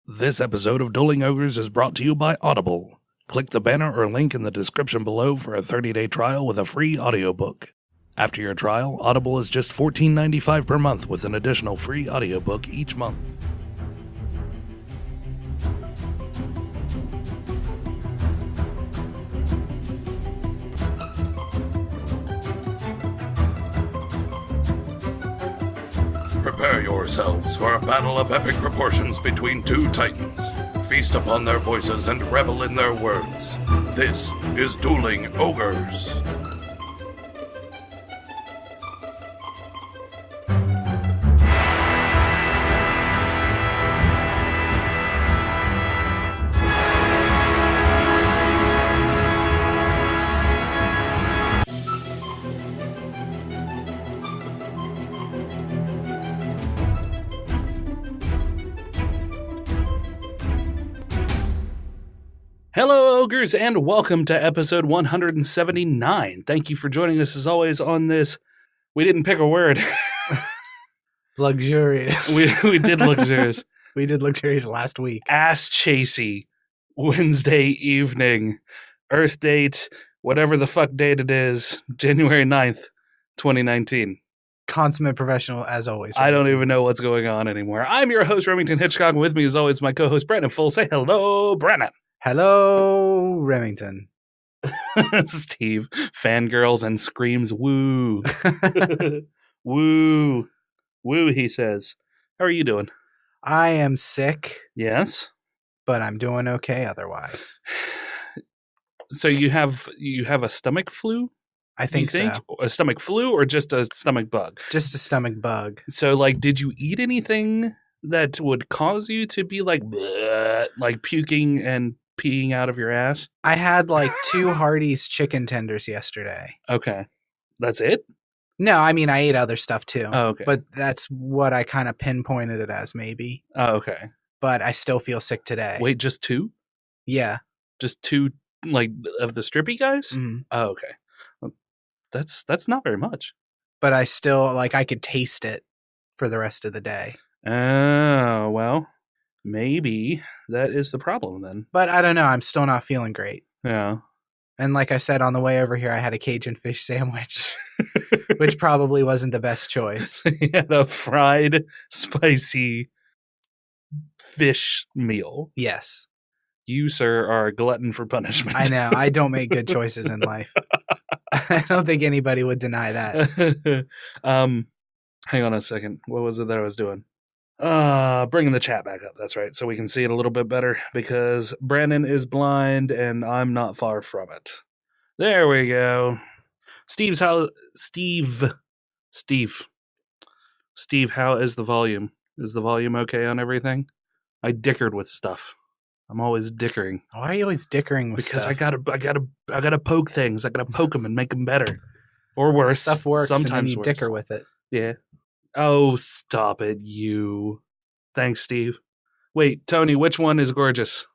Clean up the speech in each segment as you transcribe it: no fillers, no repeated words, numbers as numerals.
This episode of Dueling Ogres is brought to you by Audible. Click the banner or link in the description below for a 30-day trial with a free audiobook. After your trial, Audible is just $14.95 per month with an additional free audiobook each month. Prepare yourselves for a battle of epic proportions between two titans. Feast upon their voices and revel in their words. This is Dueling Ogres. Hello, Ogres, and welcome to episode 179. Thank you for joining us, as always, on this. We didn't pick a word. Luxurious. We did luxurious. We did luxurious last week. Ass-chasey Wednesday evening. Earth date, whatever the fuck date it is, January 9th, 2019. Consummate professional, as always. I don't even know what's going on anymore. I'm your host, Remington Hitchcock. With me, as always, my co-host, Brandon Full. Say hello, Brandon. Hello, Remington. Steve fangirls and screams, woo. Woo. Woo, he says. How are you doing? I am sick. Yes. But I'm doing okay otherwise. So you have a stomach flu? I think so. A stomach flu or just a stomach bug? Just a stomach bug. So, did you eat anything that would cause you to be bleh, like puking and peeing out of your ass? I had 2 Hardee's chicken tenders yesterday. Okay. That's it? No, I mean, I ate other stuff too. Oh, okay. But that's what I kind of pinpointed it as, maybe. Oh, okay. But I still feel sick today. Wait, just 2? Yeah. Just 2, of the strippy guys? Mm-hmm. Oh, okay. Well, that's not very much. But I still, I could taste it for the rest of the day. Oh, well, maybe that is the problem then. But I don't know. I'm still not feeling great. Yeah. And like I said, on the way over here, I had a Cajun fish sandwich, which probably wasn't the best choice. You had a fried, spicy fish meal. Yes. You, sir, are a glutton for punishment. I know. I don't make good choices in life. I don't think anybody would deny that. Hang on a second. What was it that I was doing? Bringing the chat back up. That's right. So we can see it a little bit better because Brandon is blind and I'm not far from it. There we go. Steve, how is the volume? Is the volume okay on everything? I dickered with stuff. I'm always dickering. Why are you always dickering with because stuff? I gotta poke things. I gotta poke them and make them better. Or worse. Stuff works sometimes and then you worse. dicker with it. Yeah. Oh, stop it, you. Thanks, Steve. Wait, Tony, which one is gorgeous?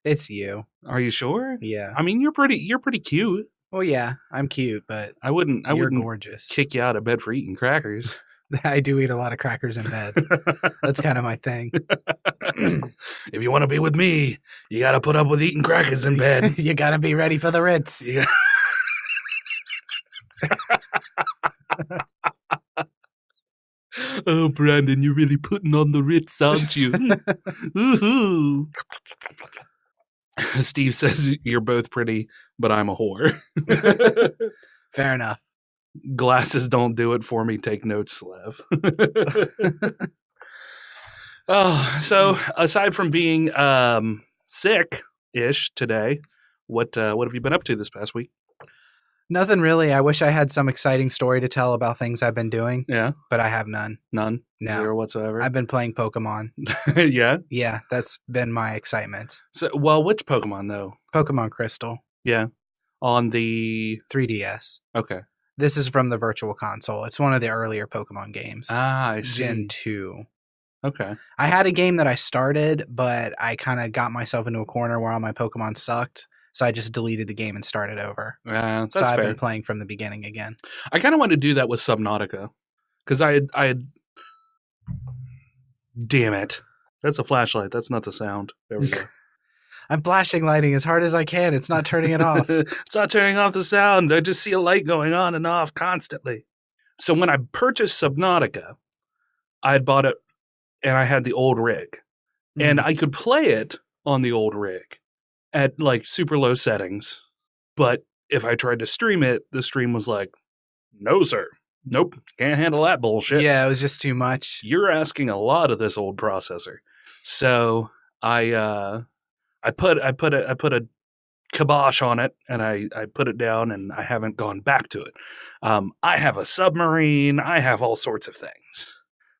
It's you. Are you sure? Yeah. I mean, you're pretty cute. Well, yeah, I'm cute, but I wouldn't gorgeous. Kick you out of bed for eating crackers. I do eat a lot of crackers in bed. That's kind of my thing. If you want to be with me, you got to put up with eating crackers in bed. You got to be ready for the Ritz. Yeah. Oh, Brandon, you're really putting on the Ritz, aren't you? Ooh. Steve says you're both pretty, but I'm a whore. Fair enough. Glasses don't do it for me. Take notes, Slav. Oh, so aside from being sick-ish today, what have you been up to this past week? Nothing really. I wish I had some exciting story to tell about things I've been doing. Yeah. But I have none. None? No. Zero whatsoever? I've been playing Pokemon. Yeah? Yeah, that's been my excitement. So, well, which Pokemon, though? Pokemon Crystal. Yeah. On the 3DS. Okay. This is from the Virtual Console. It's one of the earlier Pokemon games. Ah, I see. Gen 2. Okay. I had a game that I started, but I kind of got myself into a corner where all my Pokemon sucked. So I just deleted the game and started over. That's so I've fair. been playing from the beginning again. I kind of wanted to do that with Subnautica. Because I had... Damn it. That's a flashlight. That's not the sound. There we go. I'm flashing lighting as hard as I can. It's not turning it off. It's not turning off the sound. I just see a light going on and off constantly. So when I purchased Subnautica, I had bought it and I had the old rig. And I could play it on the old rig at like super low settings. But if I tried to stream it, the stream was like, no, sir. Nope. Can't handle that bullshit. Yeah, it was just too much. You're asking a lot of this old processor. So I put a kibosh on it and I put it down and I haven't gone back to it. I have a submarine. I have all sorts of things.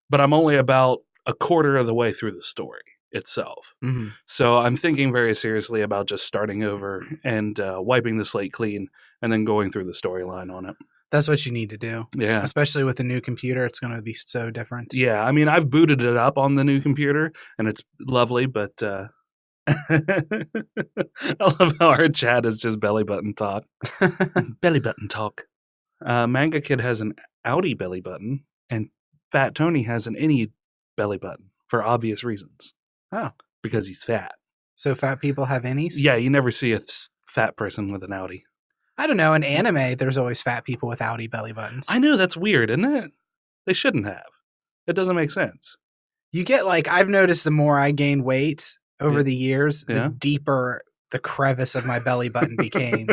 But I'm only about a quarter of the way through the story itself. Mm-hmm. So I'm thinking very seriously about just starting over and wiping the slate clean and then going through the storyline on it. That's what you need to do. Yeah. Especially with a new computer, it's going to be so different. Yeah, I mean, I've booted it up on the new computer, and it's lovely, but I love how our chat is just belly button talk. Belly button talk. Manga Kid has an outie belly button, and Fat Tony has an innie belly button for obvious reasons. Oh. Because he's fat. So fat people have innies? Yeah, you never see a fat person with an outie. I don't know. In anime, there's always fat people with outie belly buttons. I know, that's weird, isn't it? They shouldn't have. It doesn't make sense. You get like, I've noticed the more I gained weight over the years, the deeper the crevice of my belly button became.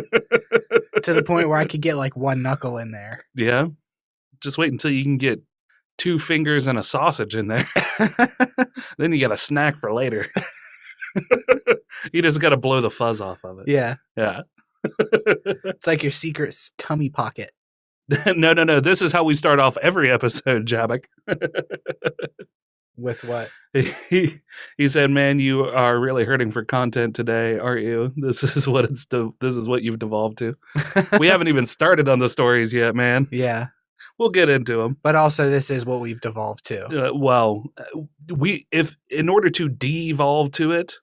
To the point where I could get like one knuckle in there. Yeah. Just wait until you can get 2 fingers and a sausage in there. Then you got a snack for later. You just got to blow the fuzz off of it. Yeah. Yeah. It's like your secret tummy pocket. No. This is how we start off every episode, Jabek. With what? He said, "Man, you are really hurting for content today, aren't you? This is what you've devolved to." We haven't even started on the stories yet, man. Yeah. We'll get into them. But also, this is what we've devolved to. If in order to de-evolve to it,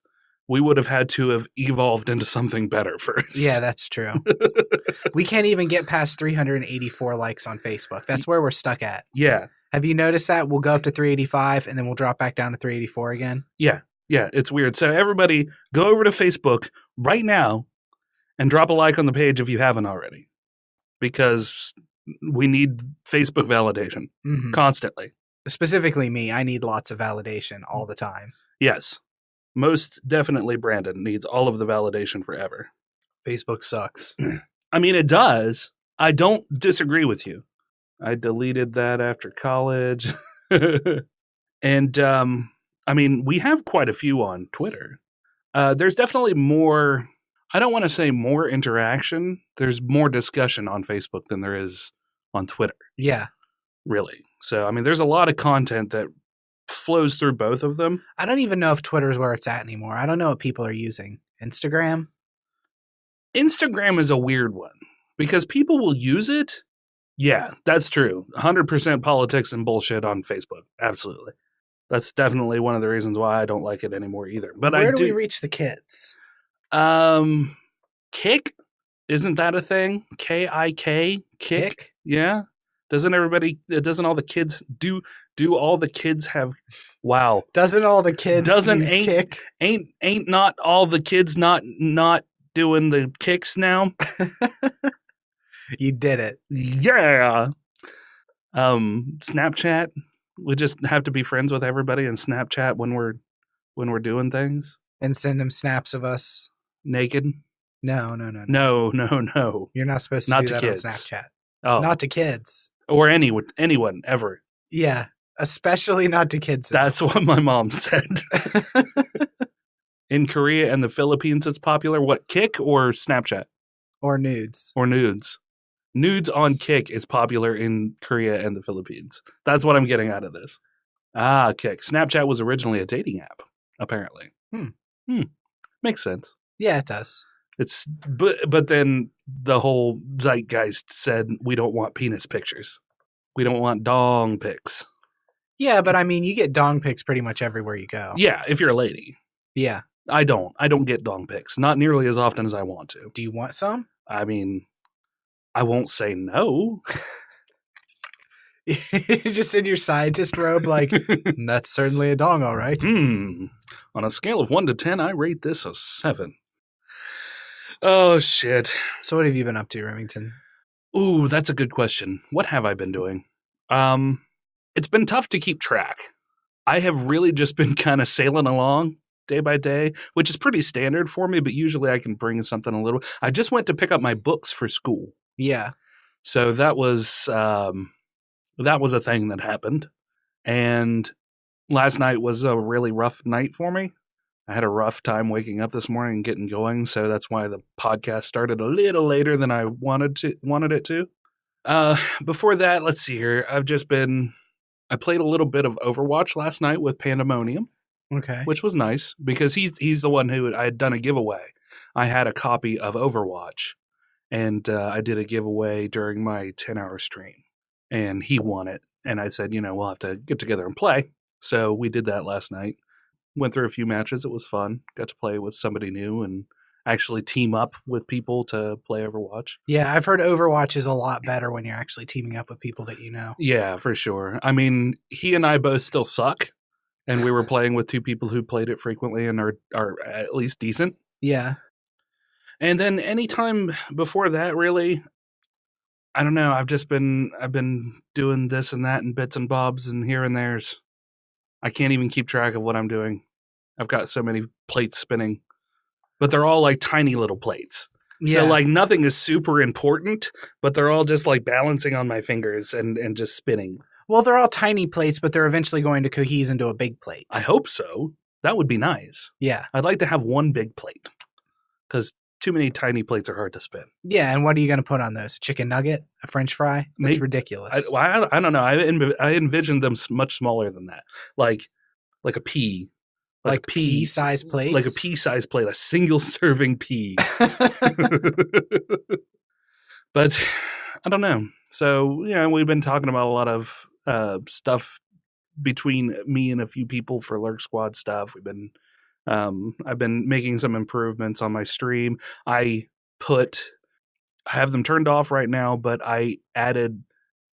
we would have had to have evolved into something better first. Yeah, that's true. We can't even get past 384 likes on Facebook. That's where we're stuck at. Yeah. Have you noticed that? We'll go up to 385 and then we'll drop back down to 384 again. Yeah. Yeah, it's weird. So everybody go over to Facebook right now and drop a like on the page if you haven't already. Because we need Facebook validation constantly. Specifically me. I need lots of validation all the time. Yes. Most definitely Brandon needs all of the validation forever. Facebook sucks. I mean, it does. I don't disagree with you. I deleted that after college. And, I mean, we have quite a few on Twitter. There's definitely more, I don't want to say more interaction. There's more discussion on Facebook than there is on Twitter. Yeah. Really. So, I mean, there's a lot of content that flows through both of them. I don't even know if Twitter's where it's at anymore. I don't know what people are using. Instagram is a weird one because people will use it. Yeah, that's true. 100% politics and bullshit on Facebook. Absolutely. That's definitely one of the reasons why I don't like it anymore either. But where do we reach the kids? Kick? Isn't that a thing? K-I-K? Kick? Yeah. Doesn't all the kids do all the kids have wow. Doesn't all the kids use Kick? Ain't not all the kids not doing the kicks now? You did it. Yeah. Snapchat. We just have to be friends with everybody and Snapchat when we're doing things. And send them snaps of us naked. No. No. You're not supposed to do that kids. On Snapchat. Oh. Not to kids. Or anyone ever. Yeah. Especially not to kids. That's what my mom said. In Korea and the Philippines, it's popular. What, Kick or Snapchat? Or nudes. Nudes on Kick is popular in Korea and the Philippines. That's what I'm getting out of this. Kick. Snapchat was originally a dating app, apparently. Makes sense. Yeah, it does. But then the whole zeitgeist said we don't want penis pictures. We don't want dong pics. Yeah, but I mean, you get dong pics pretty much everywhere you go. Yeah, if you're a lady. Yeah. I don't get dong pics. Not nearly as often as I want to. Do you want some? I mean, I won't say no. You're just in your scientist robe, like, that's certainly a dong, all right. On a scale of 1 to 10, I rate this a 7. Oh, shit. So what have you been up to, Remington? Ooh, that's a good question. What have I been doing? It's been tough to keep track. I have really just been kind of sailing along day by day, which is pretty standard for me, but usually I can bring something a little. I just went to pick up my books for school. Yeah. So that was a thing that happened. And last night was a really rough night for me. I had a rough time waking up this morning and getting going, so that's why the podcast started a little later than I wanted it to. Before that, let's see here. I played a little bit of Overwatch last night with Pandemonium. Okay. Which was nice because he's the one who I had done a giveaway. I had a copy of Overwatch, and I did a giveaway during my 10-hour stream, and he won it. And I said, we'll have to get together and play. So we did that last night. Went through a few matches. It was fun. Got to play with somebody new and actually team up with people to play Overwatch. Yeah, I've heard Overwatch is a lot better when you're actually teaming up with people that you know. Yeah, for sure. I mean, he and I both still suck. And we were playing with two people who played it frequently and are at least decent. Yeah. And then anytime before that, really, I don't know. I've been doing this and that and bits and bobs and here and there's. I can't even keep track of what I'm doing. I've got so many plates spinning, but they're all like tiny little plates. Yeah. So like nothing is super important, but they're all just like balancing on my fingers and just spinning. Well, they're all tiny plates, but they're eventually going to cohese into a big plate. I hope so. That would be nice. Yeah. I'd like to have one big plate because too many tiny plates are hard to spin. Yeah, and what are you going to put on those? A chicken nugget? A French fry? That's ridiculous. I don't know. I envisioned them much smaller than that. Like a pea. Like pea-sized plates? Like a pea-sized plate. A single-serving pea. But I don't know. So, we've been talking about a lot of stuff between me and a few people for Lurk Squad stuff. I've been making some improvements on my stream. I have them turned off right now, but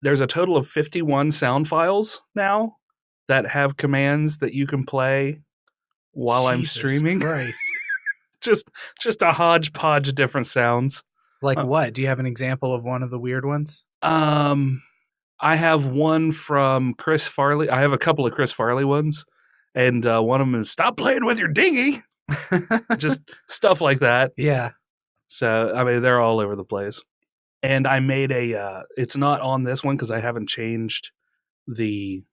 there's a total of 51 sound files now that have commands that you can play while I'm streaming. Christ. just a hodgepodge of different sounds. Like what? Do you have an example of one of the weird ones? I have one from Chris Farley. I have a couple of Chris Farley ones, and one of them is "Stop playing with your dinghy," just stuff like that. Yeah. So I mean, they're all over the place. And I made it's not on this one because I haven't changed the.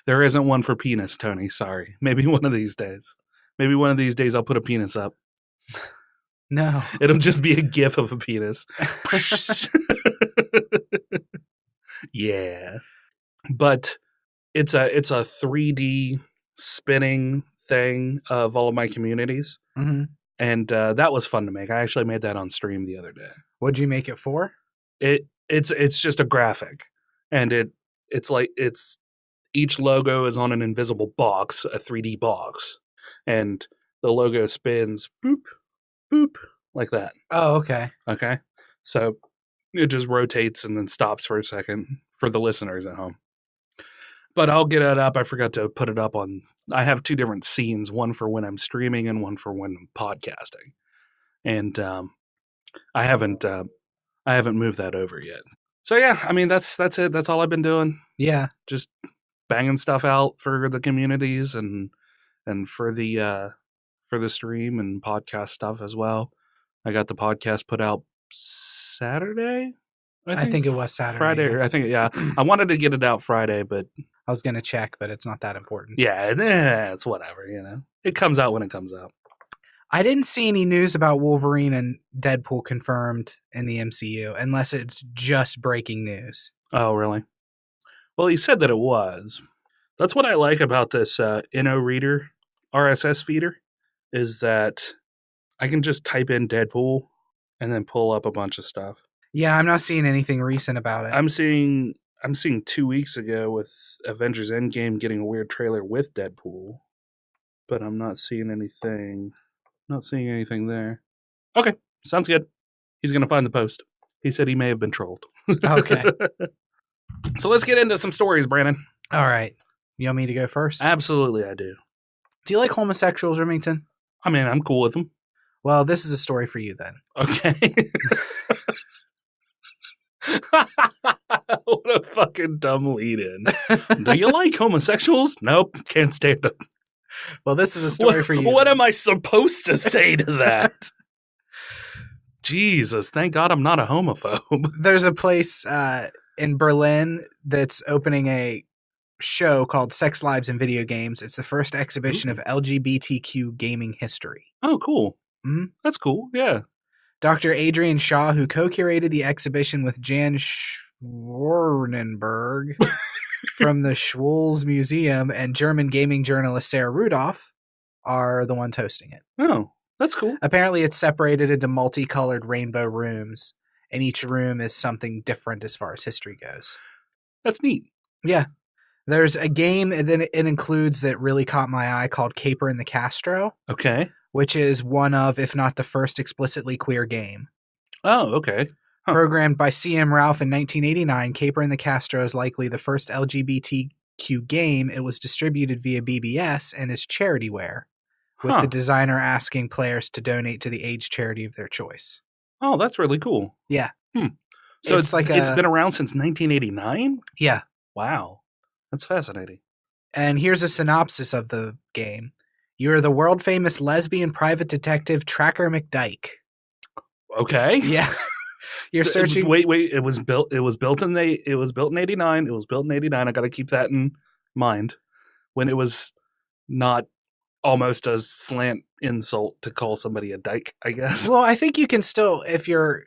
There isn't one for penis, Tony. Sorry. Maybe one of these days. Maybe one of these days I'll put a penis up. No. It'll just be a gif of a penis. Yeah. But it's a 3D spinning thing of all of my communities. Mm-hmm. And that was fun to make. I actually made that on stream the other day. What'd you make it for? It's just a graphic. And it's each logo is on an invisible box, a 3D box. And the logo spins boop, boop, like that. Oh, okay. Okay. So it just rotates and then stops for a second for the listeners at home. But I'll get it up. I forgot to put it up on. I have two different scenes, one for when I'm streaming and one for when I'm podcasting. And I haven't moved that over yet. So yeah, I mean that's it. That's all I've been doing. Yeah, just banging stuff out for the communities and for the stream and podcast stuff as well. I got the podcast put out Saturday. I think it was Saturday. Friday. Yeah. I think yeah. I wanted to get it out Friday, but I was gonna check, but it's not that important. Yeah, it's whatever. It comes out when it comes out. I didn't see any news about Wolverine and Deadpool confirmed in the MCU, unless it's just breaking news. Oh, really? Well, he said that it was. That's what I like about this Inno Reader RSS feeder, is that I can just type in Deadpool and then pull up a bunch of stuff. Yeah, I'm not seeing anything recent about it. I'm seeing 2 weeks ago with Avengers Endgame getting a weird trailer with Deadpool, but I'm not seeing anything. Not seeing anything there. Okay, sounds good. He's going to find the post. He said he may have been trolled. Okay. So let's get into some stories, Brandon. All right. You want me to go first? Absolutely, I do. Do you like homosexuals, Remington? I mean, I'm cool with them. Well, this is a story for you then. Okay. What a fucking dumb lead-in. Do you like homosexuals? Nope, can't stand them. Well, this is a story for you. What am I supposed to say to that? Jesus, thank God I'm not a homophobe. There's a place in Berlin that's opening a show called Sex, Lives, and Video Games. It's the first exhibition of LGBTQ gaming history. Oh, cool. Mm-hmm. That's cool, yeah. Dr. Adrian Shaw, who co-curated the exhibition with Jan Schwarnenberg from the Schwulz Museum, and German gaming journalist Sarah Rudolph are the ones hosting it. Oh, that's cool. Apparently it's separated into multicolored rainbow rooms, and each room is something different as far as history goes. That's neat. Yeah. There's a game and then it includes that really caught my eye called Caper and the Castro. Okay. Which is one of, if not the first, explicitly queer game. Oh, okay. Huh. Programmed by C.M. Ralph in 1989, Caper and the Castro is likely the first LGBTQ game. It was distributed via BBS and is charityware, with the designer asking players to donate to the AIDS charity of their choice. Oh, that's really cool. Yeah. So it's been around since 1989? Yeah. Wow. That's fascinating. And here's a synopsis of the game. You are the world-famous lesbian private detective Tracker McDyke. Okay. Yeah. You're searching. Wait. It was built in 89. It was built in 89. I got to keep that in mind. When it was not almost a slant insult to call somebody a dyke, I guess. Well, I think you can still, if you're,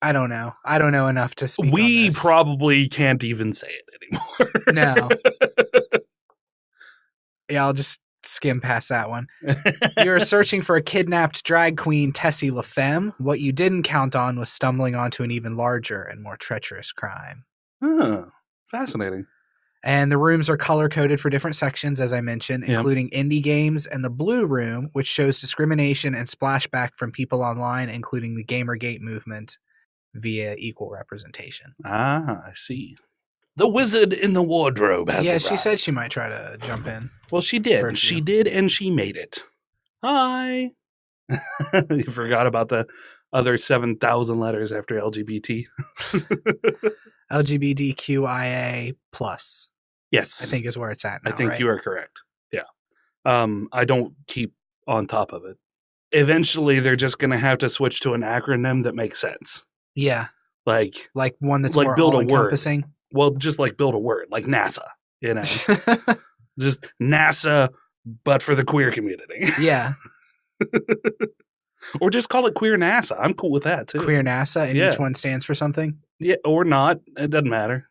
I don't know enough to speak. We probably can't even say it anymore. No. Yeah, I'll just skim past that one. You're searching for a kidnapped drag queen, Tessie LaFemme. What you didn't count on was stumbling onto an even larger and more treacherous crime. Oh, fascinating. And the rooms are color-coded for different sections, as I mentioned, including indie games and the Blue Room, which shows discrimination and splashback from people online, including the Gamergate movement, via equal representation. Ah, I see. The wizard in the wardrobe has arrived. She said she might try to jump in. Well, she did. She did, and she made it. Hi. You forgot about the other 7,000 letters after LGBT. LGBTQIA plus. Yes. I think is where it's at now, I think right? you are correct. Yeah. I don't keep on top of it. Eventually, they're just going to have to switch to an acronym that makes sense. Yeah. Like one that's like more build all-encompassing. A word. Well, just like build a word, like NASA, you know. Just NASA, but for the queer community. Yeah. Or just call it Queer NASA. I'm cool with that, too. Queer NASA, and each one stands for something? Yeah, or not. It doesn't matter.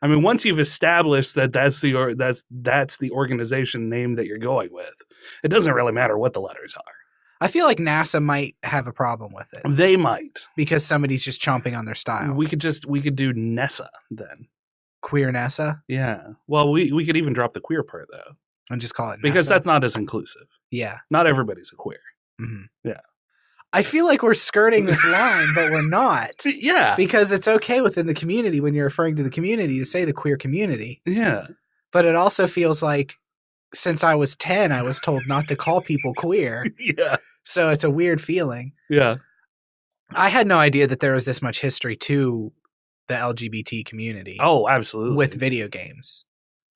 I mean, once you've established that that's the organization name that you're going with, it doesn't really matter what the letters are. I feel like NASA might have a problem with it. They might. Because somebody's just chomping on their style. We could do Nessa then. Queer NASA? Yeah. Well, we could even drop the queer part, though. And just call it Nessa. Because that's not as inclusive. Yeah. Not everybody's a queer. Mm-hmm. Yeah. I feel like we're skirting this line, but we're not. Yeah. Because it's okay within the community when you're referring to the community to say the queer community. Yeah. But it also feels like since I was 10, I was told not to call people queer. Yeah. So it's a weird feeling. Yeah. I had no idea that there was this much history to the LGBT community. Oh, absolutely. With video games.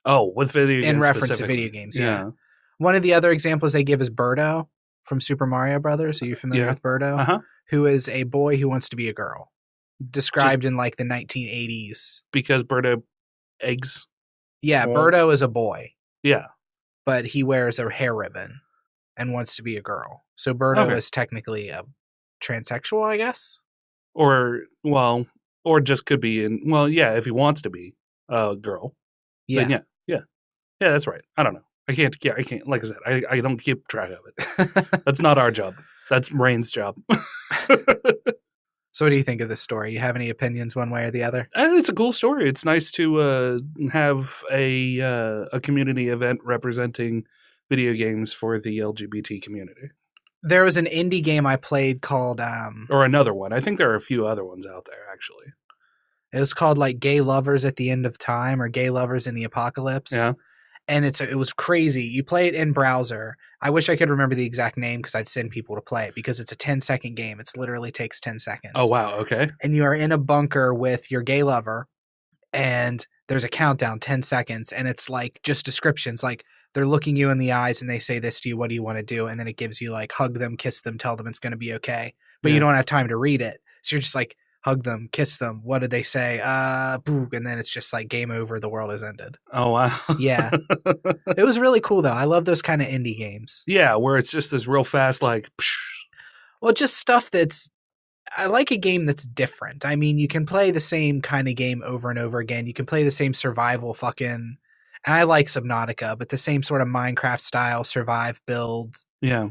Oh, with video games. In reference to video games, yeah. One of the other examples they give is Birdo from Super Mario Brothers. Are you familiar with Birdo? Uh-huh. Who is a boy who wants to be a girl. Described in like the 1980s. Because Birdo eggs? Yeah, Birdo is a boy. Yeah. But he wears a hair ribbon and wants to be a girl. So Birdo is technically a transsexual, I guess? Or just could be if he wants to be a girl. Yeah. Then yeah, that's right. I don't know. I can't, like I said, I don't keep track of it. That's not our job. That's Rain's job. So what do you think of this story? You have any opinions one way or the other? It's a cool story. It's nice to have a community event representing video games for the LGBT community. There was an indie game I played called... or another one. I think there are a few other ones out there, actually. It was called like Gay Lovers at the End of Time or Gay Lovers in the Apocalypse. Yeah. And it was crazy. You play it in browser. I wish I could remember the exact name because I'd send people to play it because it's a 10-second game. It literally takes 10 seconds. Oh, wow. Okay. And you are in a bunker with your gay lover, and there's a countdown, 10 seconds, and it's like just descriptions. Like they're looking you in the eyes and they say this to you. What do you want to do? And then it gives you like hug them, kiss them, tell them it's going to be okay. But you don't have time to read it. So you're just like, hug them, kiss them. What did they say? Boo. And then it's just like game over. The world has ended. Oh, wow. Yeah. It was really cool, though. I love those kind of indie games. Yeah, where it's just this real fast, like... Psh. Well, just stuff that's... I like a game that's different. I mean, you can play the same kind of game over and over again. You can play the same survival fucking... And I like Subnautica, but the same sort of Minecraft style, survive, build... Yeah.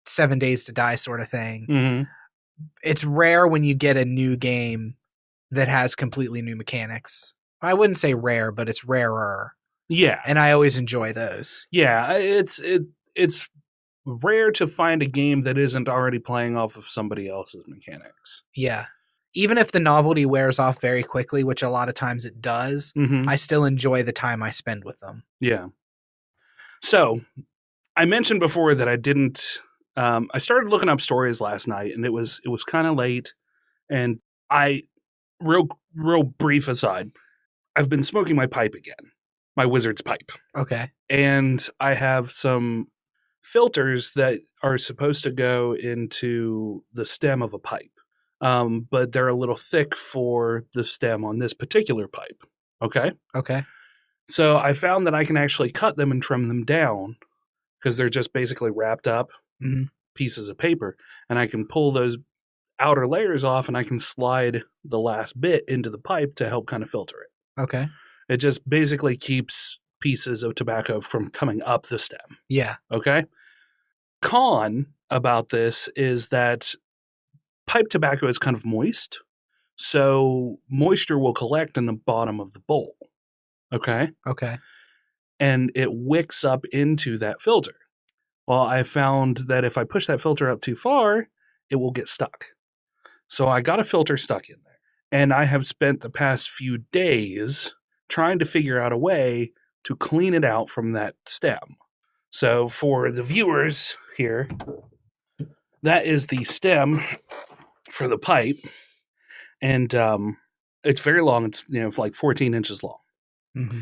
7 Days to Die sort of thing. Mm-hmm. It's rare when you get a new game that has completely new mechanics. I wouldn't say rare, but it's rarer. Yeah. And I always enjoy those. Yeah, it's rare to find a game that isn't already playing off of somebody else's mechanics. Yeah. Even if the novelty wears off very quickly, which a lot of times it does, I still enjoy the time I spend with them. Yeah. So, I mentioned before that I didn't... I started looking up stories last night, and it was kind of late, and real brief aside, I've been smoking my pipe again, my wizard's pipe. Okay. And I have some filters that are supposed to go into the stem of a pipe, but they're a little thick for the stem on this particular pipe. Okay? Okay. So I found that I can actually cut them and trim them down because they're just basically wrapped up pieces of paper, and I can pull those outer layers off and I can slide the last bit into the pipe to help kind of filter it. Okay. It just basically keeps pieces of tobacco from coming up the stem. Yeah. Okay? Con about this is that pipe tobacco is kind of moist, so moisture will collect in the bottom of the bowl. Okay? Okay. And it wicks up into that filter. Well, I found that if I push that filter up too far, it will get stuck. So I got a filter stuck in there. And I have spent the past few days trying to figure out a way to clean it out from that stem. So for the viewers here, that is the stem for the pipe. And it's very long. It's like 14 inches long. Mm-hmm.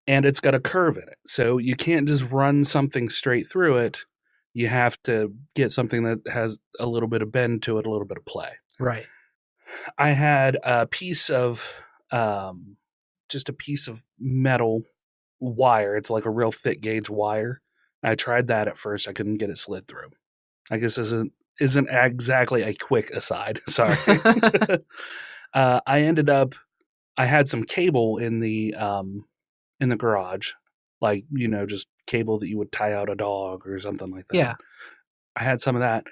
And it's got a curve in it. So you can't just run something straight through it. You have to get something that has a little bit of bend to it, a little bit of play. Right. I had a piece of, just a piece of metal wire. It's like a real thick gauge wire. I tried that at first. I couldn't get it slid through. I guess this isn't exactly a quick aside. Sorry. I had some cable in the garage, like, just cable that you would tie out a dog or something like that. Yeah. I had some of that.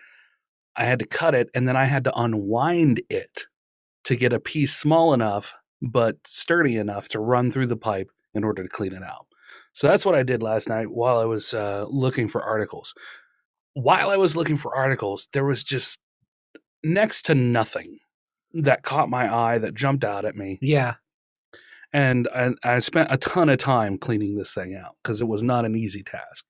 I had to cut it, and then I had to unwind it to get a piece small enough but sturdy enough to run through the pipe in order to clean it out. So that's what I did last night while I was looking for articles. While I was looking for articles, there was just next to nothing that caught my eye, that jumped out at me. Yeah. And I spent a ton of time cleaning this thing out because it was not an easy task.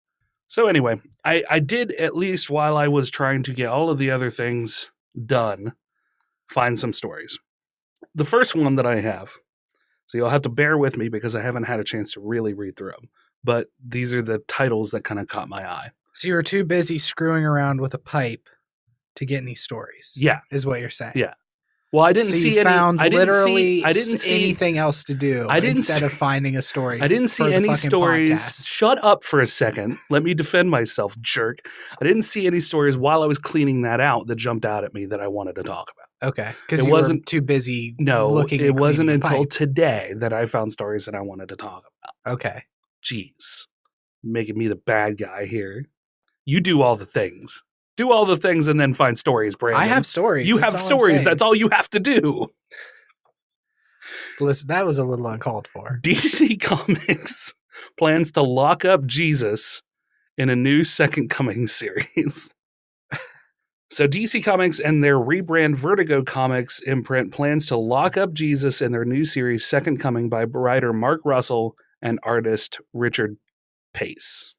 So anyway, I did, at least while I was trying to get all of the other things done, find some stories. The first one that I have, so you'll have to bear with me because I haven't had a chance to really read through them, but these are the titles that kind of caught my eye. So you were too busy screwing around with a pipe to get any stories. Yeah. Is what you're saying. Yeah. Well, I didn't see any. I didn't see anything else to do instead of finding a story. I didn't see any stories. Podcast. Shut up for a second. Let me defend myself, jerk. I didn't see any stories while I was cleaning that out that jumped out at me that I wanted to talk about. Okay, because you wasn't too busy. Looking. It wasn't until today that I found stories that I wanted to talk about. Okay. Jeez, making me the bad guy here. You do all the things. Do all the things and then find stories, Brandon. I have stories. You have stories. That's all you have to do. Listen, that was a little uncalled for. DC Comics plans to lock up Jesus in a new Second Coming series. So DC Comics and their rebrand Vertigo Comics imprint plans to lock up Jesus in their new series Second Coming by writer Mark Russell and artist Richard Pace.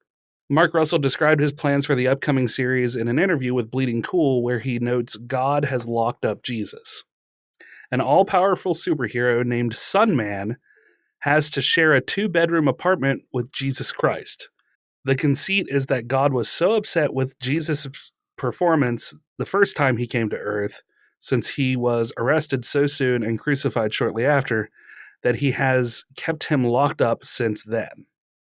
Mark Russell described his plans for the upcoming series in an interview with Bleeding Cool, where he notes God has locked up Jesus. An all-powerful superhero named Sunman has to share a 2-bedroom apartment with Jesus Christ. The conceit is that God was so upset with Jesus' performance the first time he came to Earth, since he was arrested so soon and crucified shortly after, that he has kept him locked up since then.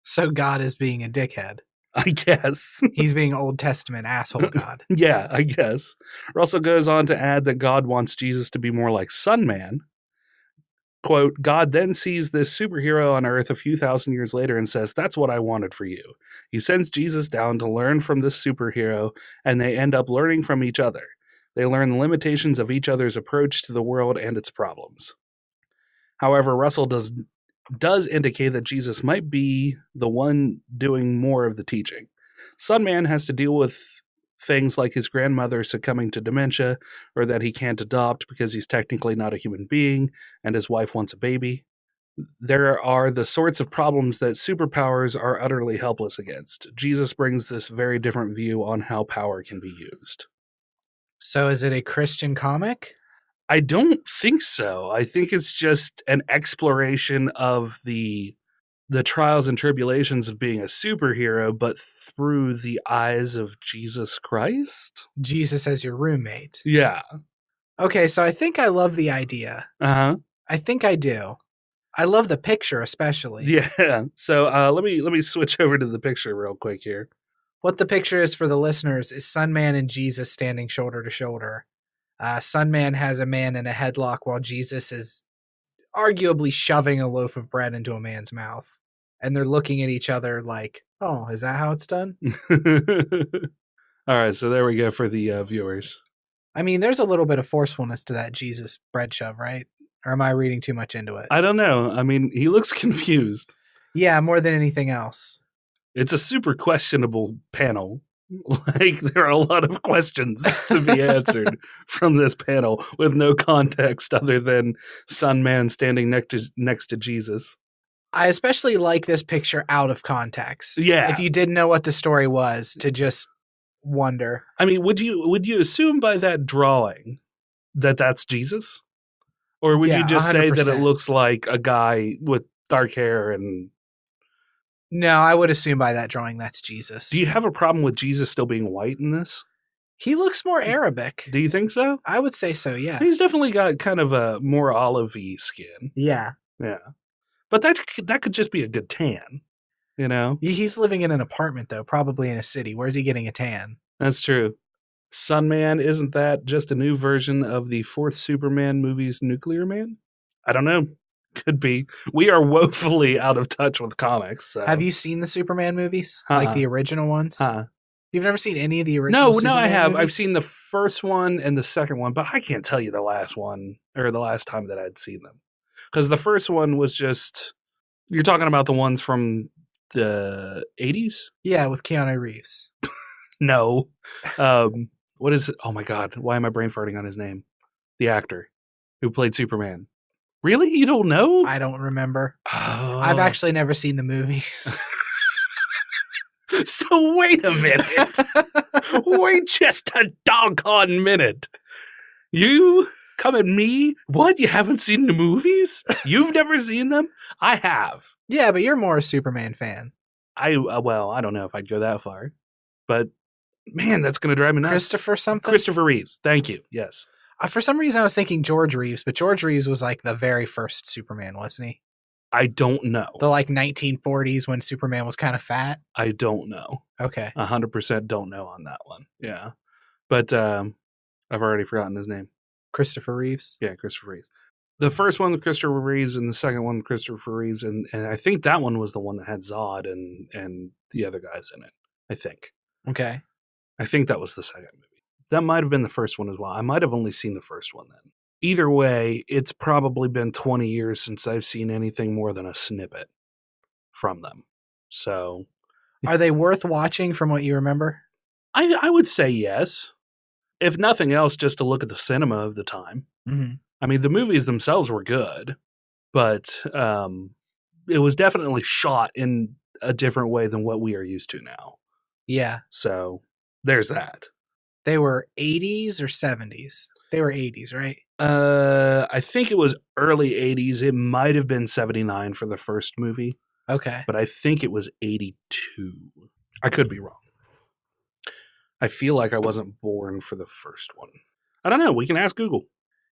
So God is being a dickhead. I guess. He's being Old Testament asshole God. Yeah, I guess. Russell goes on to add that God wants Jesus to be more like Sunman. Quote, God then sees this superhero on Earth a few thousand years later and says, that's what I wanted for you. He sends Jesus down to learn from this superhero, and they end up learning from each other. They learn the limitations of each other's approach to the world and its problems. However, Russell does indicate that Jesus might be the one doing more of the teaching. Sunman has to deal with things like his grandmother succumbing to dementia, or that he can't adopt because he's technically not a human being, and his wife wants a baby. There are the sorts of problems that superpowers are utterly helpless against. Jesus brings this very different view on how power can be used. So is it a Christian comic? I don't think so. I think it's just an exploration of the trials and tribulations of being a superhero, but through the eyes of Jesus Christ? Jesus as your roommate. Yeah. Okay, so I think I love the idea. Uh-huh. I think I do. I love the picture especially. Yeah. So let me switch over to the picture real quick here. What the picture is for the listeners is Sunman and Jesus standing shoulder to shoulder. Sunman has a man in a headlock while Jesus is arguably shoving a loaf of bread into a man's mouth. And they're looking at each other like, oh, is that how it's done? All right, so there we go for the viewers. I mean, there's a little bit of forcefulness to that Jesus bread shove, right? Or am I reading too much into it? I don't know. I mean, he looks confused. Yeah, more than anything else. It's a super questionable panel. Like, there are a lot of questions to be answered from this panel with no context other than Sunman standing next to Jesus. I especially like this picture out of context. Yeah. If you didn't know what the story was, to just wonder. I mean, would you assume by that drawing that that's Jesus? Or would you just 100%. Say that it looks like a guy with dark hair and... No, I would assume by that drawing that's Jesus. Do you have a problem with Jesus still being white in this? He looks more Arabic. Do you think so? I would say so, yeah. He's definitely got kind of a more olive-y skin. Yeah. Yeah. But that could just be a good tan, you know? He's living in an apartment, though, probably in a city. Where's he getting a tan? That's true. Sunman, isn't that just a new version of the fourth Superman movie's Nuclear Man? I don't know. Could be. We are woefully out of touch with comics. So. Have you seen the Superman movies? Like the original ones? You've never seen any of the original Superman No, I have. movies? I've seen the first one and the second one, but I can't tell you the last one or the last time that I'd seen them. Because the first one was just... You're talking about the ones from the 80s? Yeah, with Keanu Reeves. No. What is it? Oh my God. Why am I brain farting on his name? The actor who played Superman. Really? You don't know? I don't remember. Oh. I've actually never seen the movies. So wait a minute. Wait just a doggone minute. You come at me? What? You haven't seen the movies? You've never seen them? I have. Yeah, but you're more a Superman fan. Well, I don't know if I'd go that far. But, man, that's going to drive me nuts. Christopher something? Christopher Reeves. Thank you. Yes. For some reason, I was thinking George Reeves, but George Reeves was like the very first Superman, wasn't he? I don't know. The 1940s when Superman was kind of fat? I don't know. Okay. 100% don't know on that one. Yeah. But I've already forgotten his name. Christopher Reeves? Yeah, Christopher Reeves. The first one with Christopher Reeves and the second one with Christopher Reeves, and I think that one was the one that had Zod and the other guys in it. I think. Okay. I think that was the second movie. That might have been the first one as well. I might have only seen the first one then. Either way, it's probably been 20 years since I've seen anything more than a snippet from them. So... Are they worth watching from what you remember? I would say yes. if nothing else, just to look at the cinema of the time. Mm-hmm. I mean, the movies themselves were good, but it was definitely shot in a different way than what we are used to now. Yeah. So there's that. They were 80s or 70s? They were 80s, right? I think it was early 80s. It might have been 79 for the first movie. Okay. But I think it was 82. I could be wrong. I feel like I wasn't born for the first one. I don't know. We can ask Google.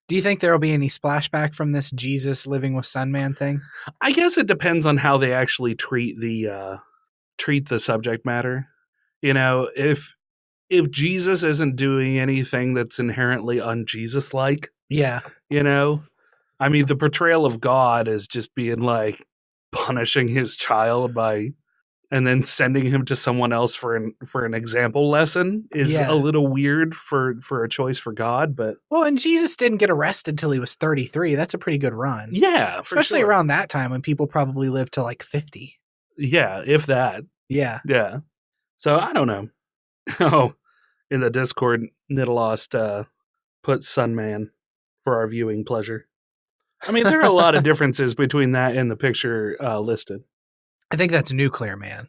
Do you think there will be any splashback from this Jesus living with Sunman thing? I guess it depends on how they actually treat the subject matter. You know, if Jesus isn't doing anything that's inherently un-Jesus-like, yeah, you know, I mean, the portrayal of God is just being like punishing his child and then sending him to someone else for an example lesson is a little weird for a choice for God, but well, and Jesus didn't get arrested till he was 33. That's a pretty good run. Yeah, especially around that time when people probably lived to like 50. Yeah, if that. Yeah. So I don't know. Oh, in the Discord, Nidalost put Sunman for our viewing pleasure. I mean, there are a lot of differences between that and the picture listed. I think that's Nuclear Man.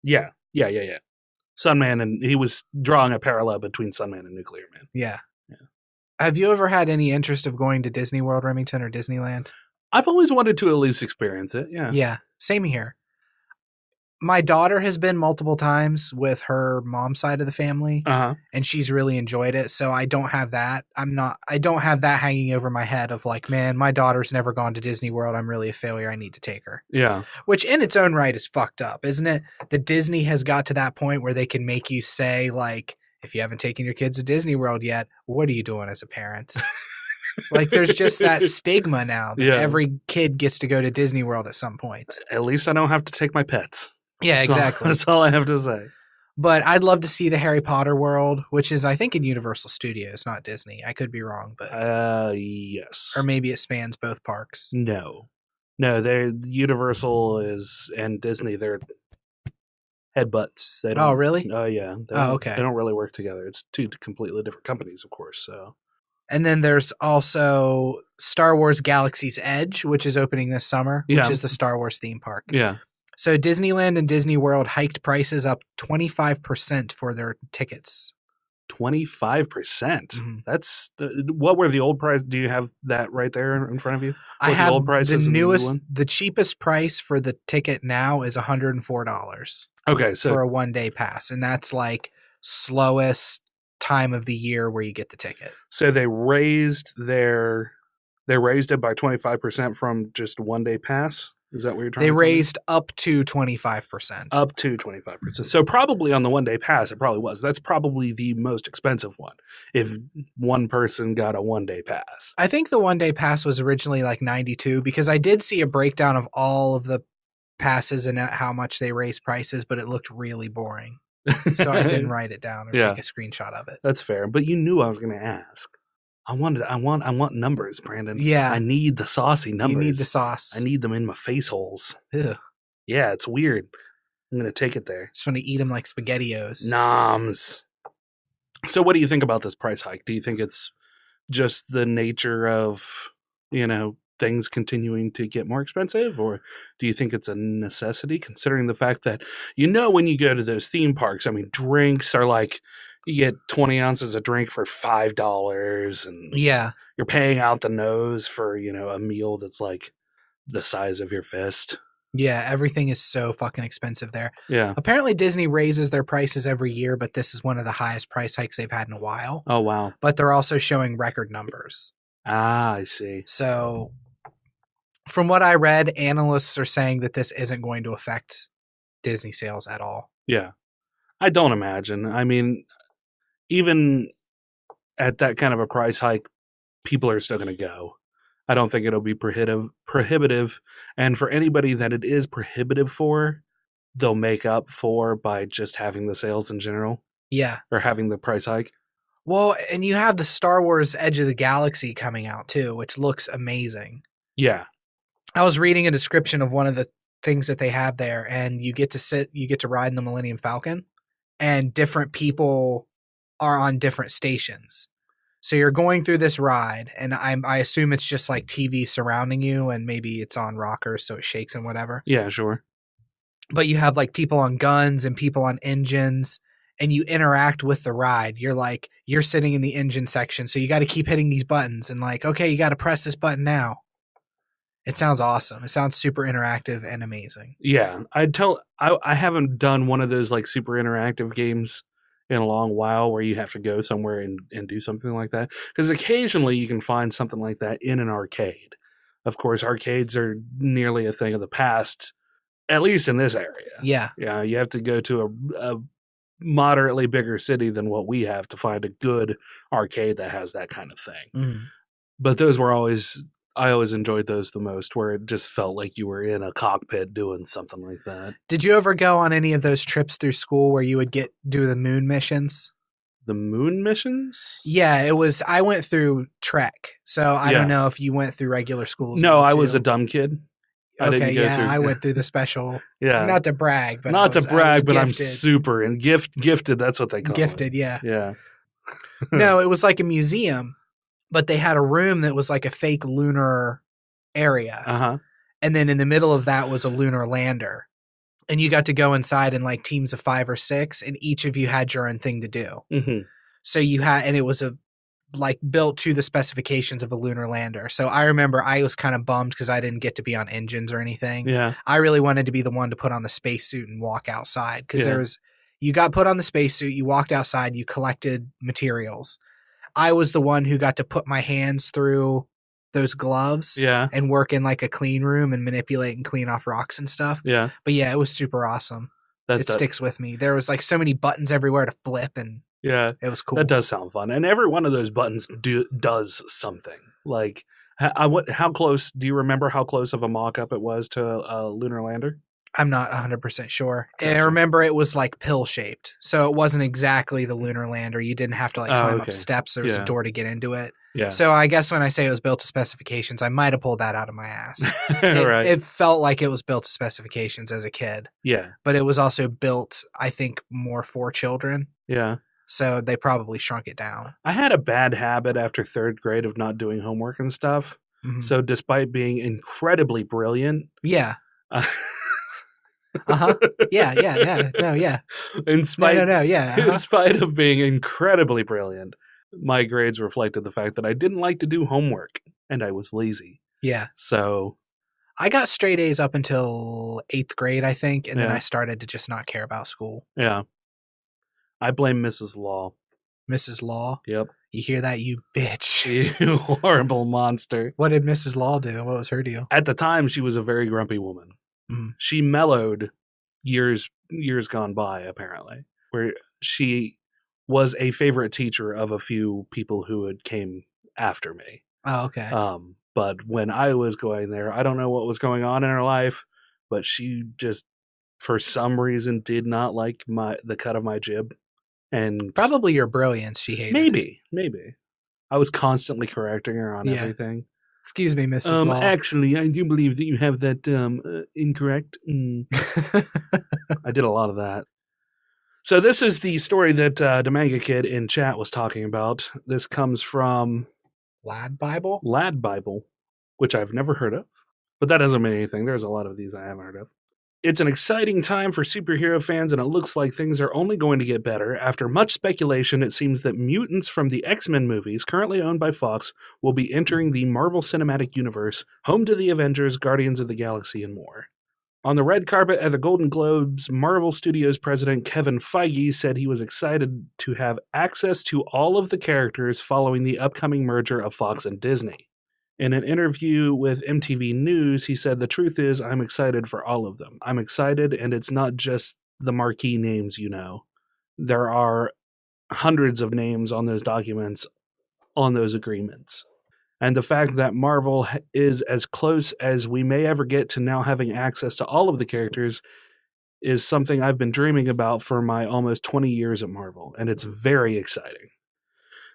Yeah. Sunman, and he was drawing a parallel between Sunman and Nuclear Man. Yeah. Have you ever had any interest of going to Disney World, Remington, or Disneyland? I've always wanted to at least experience it, yeah. Yeah, same here. My daughter has been multiple times with her mom's side of the family, and she's really enjoyed it. So I don't have that. I don't have that hanging over my head of like, man, my daughter's never gone to Disney World. I'm really a failure. I need to take her. Yeah. Which in its own right is fucked up, isn't it? That Disney has got to that point where they can make you say like, if you haven't taken your kids to Disney World yet, what are you doing as a parent? Like there's just that stigma now that every kid gets to go to Disney World at some point. At least I don't have to take my pets. Yeah, exactly. That's all I have to say. But I'd love to see the Harry Potter world, which is, I think, in Universal Studios, not Disney. I could be wrong, but yes. Or maybe it spans both parks. No, Universal and Disney. They're headbutts. Oh, really? Oh, yeah. Okay. They don't really work together. It's two completely different companies, of course. So. And then there's also Star Wars Galaxy's Edge, which is opening this summer, which is the Star Wars theme park. Yeah. So Disneyland and Disney World hiked prices up 25% for their tickets. 25%? Mm-hmm. That's what were the old price? Do you have that right there in front of you? I have the old prices. The cheapest price for the ticket now is $104. Okay, so for a 1-day pass, and that's like slowest time of the year where you get the ticket. So they raised it by 25% from just 1-day pass. Is that what you're trying to They raised up to 25%. Up to 25%. So probably on the 1-day pass, it probably was. That's probably the most expensive one if one person got a 1-day pass. I think the 1-day pass was originally like $92 because I did see a breakdown of all of the passes and how much they raised prices, but it looked really boring. So I didn't write it down or take a screenshot of it. That's fair. But you knew I was going to ask. I want numbers, Brandon. Yeah. I need the saucy numbers. You need the sauce. I need them in my face holes. Ew. Yeah, it's weird. I'm going to take it there. Just want to eat them like SpaghettiOs. Noms. So what do you think about this price hike? Do you think it's just the nature of, things continuing to get more expensive? Or do you think it's a necessity considering the fact that, when you go to those theme parks, I mean, drinks are like, you get 20 ounces of drink for $5 and you're paying out the nose for, a meal that's like the size of your fist. Yeah, everything is so fucking expensive there. Yeah. Apparently Disney raises their prices every year, but this is one of the highest price hikes they've had in a while. Oh, wow. But they're also showing record numbers. Ah, I see. So from what I read, analysts are saying that this isn't going to affect Disney sales at all. Yeah. I don't imagine. I mean, even at that kind of a price hike, people are still going to go. I don't think it'll be prohibitive. And for anybody that it is prohibitive for, they'll make up for by just having the sales in general. Yeah. Or having the price hike. Well, and you have the Star Wars Edge of the Galaxy coming out too, which looks amazing. Yeah. I was reading a description of one of the things that they have there, and you get to ride in the Millennium Falcon, and different people are on different stations. So you're going through this ride, and I assume it's just like TV surrounding you, and maybe it's on rockers, so it shakes and whatever. Yeah, sure. But you have like people on guns and people on engines, and you interact with the ride. You're sitting in the engine section, so you got to keep hitting these buttons, and like, okay, you got to press this button now. It sounds awesome. It sounds super interactive and amazing. Yeah, I haven't done one of those like super interactive games in a long while where you have to go somewhere and do something like that. Because occasionally you can find something like that in an arcade. Of course, arcades are nearly a thing of the past, at least in this area. Yeah. Yeah, you have to go to a moderately bigger city than what we have to find a good arcade that has that kind of thing. Mm. But those were I always enjoyed those the most, where it just felt like you were in a cockpit doing something like that. Did you ever go on any of those trips through school where you would do the moon missions? The moon missions? Yeah, I went through Trek, so I don't know if you went through regular schools. No, I was a dumb kid. I went through the special. Yeah. Not to brag, but but I'm super and gifted. That's what they call it. Gifted, yeah. Yeah. No, it was like a museum, but they had a room that was like a fake lunar area. Uh-huh. And then in the middle of that was a lunar lander. And you got to go inside in like teams of 5 or 6, and each of you had your own thing to do. Mm-hmm. So and it was built to the specifications of a lunar lander. So I remember I was kind of bummed because I didn't get to be on engines or anything. Yeah. I really wanted to be the one to put on the spacesuit and walk outside, because you got put on the spacesuit, you walked outside, you collected materials. I was the one who got to put my hands through those gloves and work in like a clean room and manipulate and clean off rocks and stuff. Yeah. But yeah, it was super awesome. It sticks with me. There was like so many buttons everywhere to flip, and it was cool. That does sound fun. And every one of those buttons does something. Like, how close, do you remember how close of a mock-up it was to a lunar lander? I'm not 100% sure. Gotcha. I remember it was like pill-shaped, so it wasn't exactly the lunar lander. You didn't have to like climb up steps. There was a door to get into it. Yeah. So I guess when I say it was built to specifications, I might have pulled that out of my ass. Right. It felt like it was built to specifications as a kid. Yeah. But it was also built, I think, more for children. Yeah. So they probably shrunk it down. I had a bad habit after 3rd grade of not doing homework and stuff. Mm-hmm. So despite being incredibly brilliant. Yeah. Uh-huh. Yeah. No, yeah. In spite Uh-huh. In spite of being incredibly brilliant, my grades reflected the fact that I didn't like to do homework and I was lazy. Yeah. So I got straight A's up until 8th grade, I think, and then I started to just not care about school. Yeah. I blame Mrs. Law. Mrs. Law? Yep. You hear that, you bitch? You horrible monster. What did Mrs. Law do? What was her deal? At the time, she was a very grumpy woman. Mm. She mellowed years gone by, apparently, where she was a favorite teacher of a few people who had came after me. Oh, okay. But when I was going there, I don't know what was going on in her life, but she just, for some reason, did not like the cut of my jib. And probably your brilliance she hated. Maybe. I was constantly correcting her on everything. Excuse me, Mrs. Law. Actually, I do believe that you have that incorrect. I did a lot of that. So this is the story that the manga kid in chat was talking about. This comes from Lad Bible, which I've never heard of. But that doesn't mean anything. There's a lot of these I haven't heard of. It's an exciting time for superhero fans, and it looks like things are only going to get better. After much speculation, it seems that mutants from the X-Men movies, currently owned by Fox, will be entering the Marvel Cinematic Universe, home to the Avengers, Guardians of the Galaxy, and more. On the red carpet at the Golden Globes, Marvel Studios president Kevin Feige said he was excited to have access to all of the characters following the upcoming merger of Fox and Disney. In an interview with MTV News, he said, "The truth is, I'm excited for all of them. I'm excited, and it's not just the marquee names, you know. There are hundreds of names on those documents, on those agreements. And the fact that Marvel is as close as we may ever get to now having access to all of the characters is something I've been dreaming about for my almost 20 years at Marvel, and it's very exciting.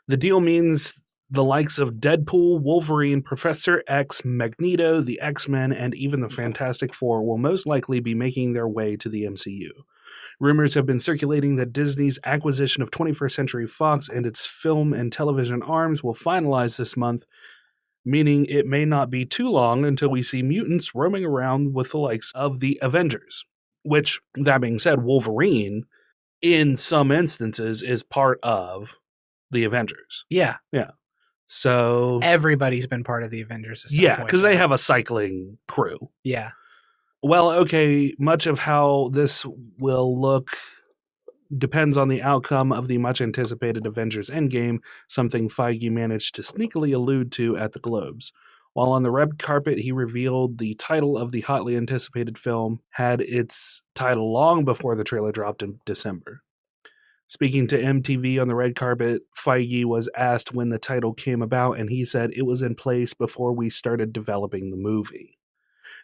The deal means the likes of Deadpool, Wolverine, Professor X, Magneto, the X-Men, and even the Fantastic Four will most likely be making their way to the MCU. Rumors have been circulating that Disney's acquisition of 21st Century Fox and its film and television arms will finalize this month, meaning it may not be too long until we see mutants roaming around with the likes of the Avengers. Which, that being said, Wolverine, in some instances, is part of the Avengers. Yeah. Yeah. So everybody's been part of the Avengers at some yeah, point. because they have a cycling crew. Yeah. Well, okay, much of how this will look depends on the outcome of the much-anticipated Avengers Endgame, something Feige managed to sneakily allude to at the Globes. While on the red carpet, he revealed the title of the hotly anticipated film had its title long before the trailer dropped in December. Speaking to MTV on the red carpet, Feige was asked when the title came about, and he said it was in place before we started developing the movie.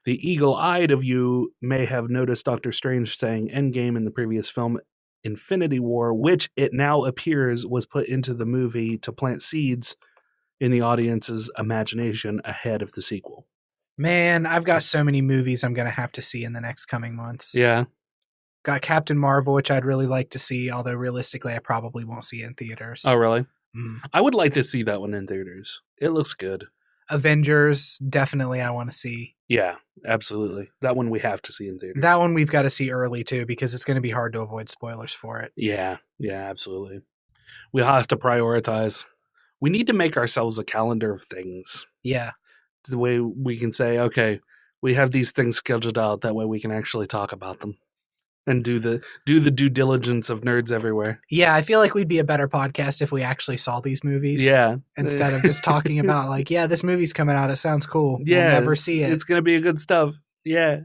The eagle-eyed of you may have noticed Doctor Strange saying Endgame in the previous film Infinity War, which it now appears was put into the movie to plant seeds in the audience's imagination ahead of the sequel. Man, I've got so many movies I'm going to have to see in the next coming months. Yeah. Got Captain Marvel, which I'd really like to see, although realistically I probably won't see it in theaters. Oh, really? Mm. I would like to see that one in theaters. It looks good. Avengers, definitely I want to see. Yeah, absolutely. That one we have to see in theaters. That one we've got to see early, too, because it's going to be hard to avoid spoilers for it. Yeah, absolutely. We'll have to prioritize. We need to make ourselves a calendar of things. Yeah. The way we can say, okay, we have these things scheduled out. That way we can actually talk about them. And do the due diligence of nerds everywhere. Yeah, I feel like we'd be a better podcast if we actually saw these movies. Yeah. Instead of just talking about like, yeah, this movie's coming out. It sounds cool. Yeah. We'll never see it. It's going to be a good stuff. Yeah.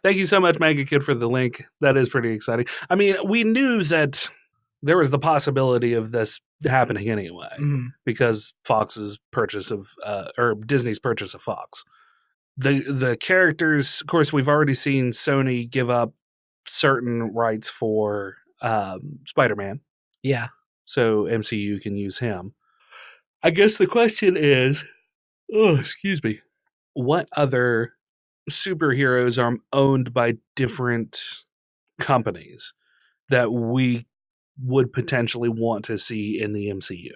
Thank you so much, Mega Kid, for the link. That is pretty exciting. I mean, we knew that there was the possibility of this happening anyway, because Fox's purchase of, or Disney's purchase of Fox. The characters, of course, we've already seen Sony give up certain rights for Spider-Man. Yeah. So MCU can use him. I guess the question is, excuse me, what other superheroes are owned by different companies that we would potentially want to see in the MCU?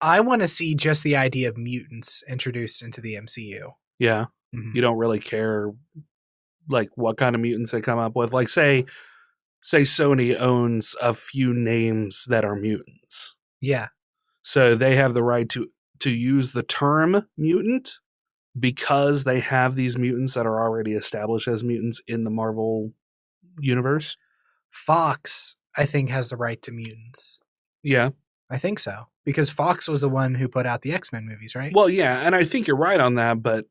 I want to see just the idea of mutants introduced into the MCU. Yeah. Mm-hmm. You don't really care like what kind of mutants they come up with. Like say Sony owns a few names that are mutants. Yeah. So they have the right to use the term mutant because they have these mutants that are already established as mutants in the Marvel universe. Fox, I think, has the right to mutants. Yeah. I think so. Because Fox was the one who put out the X-Men movies, right? Well, yeah, and I think you're right on that, but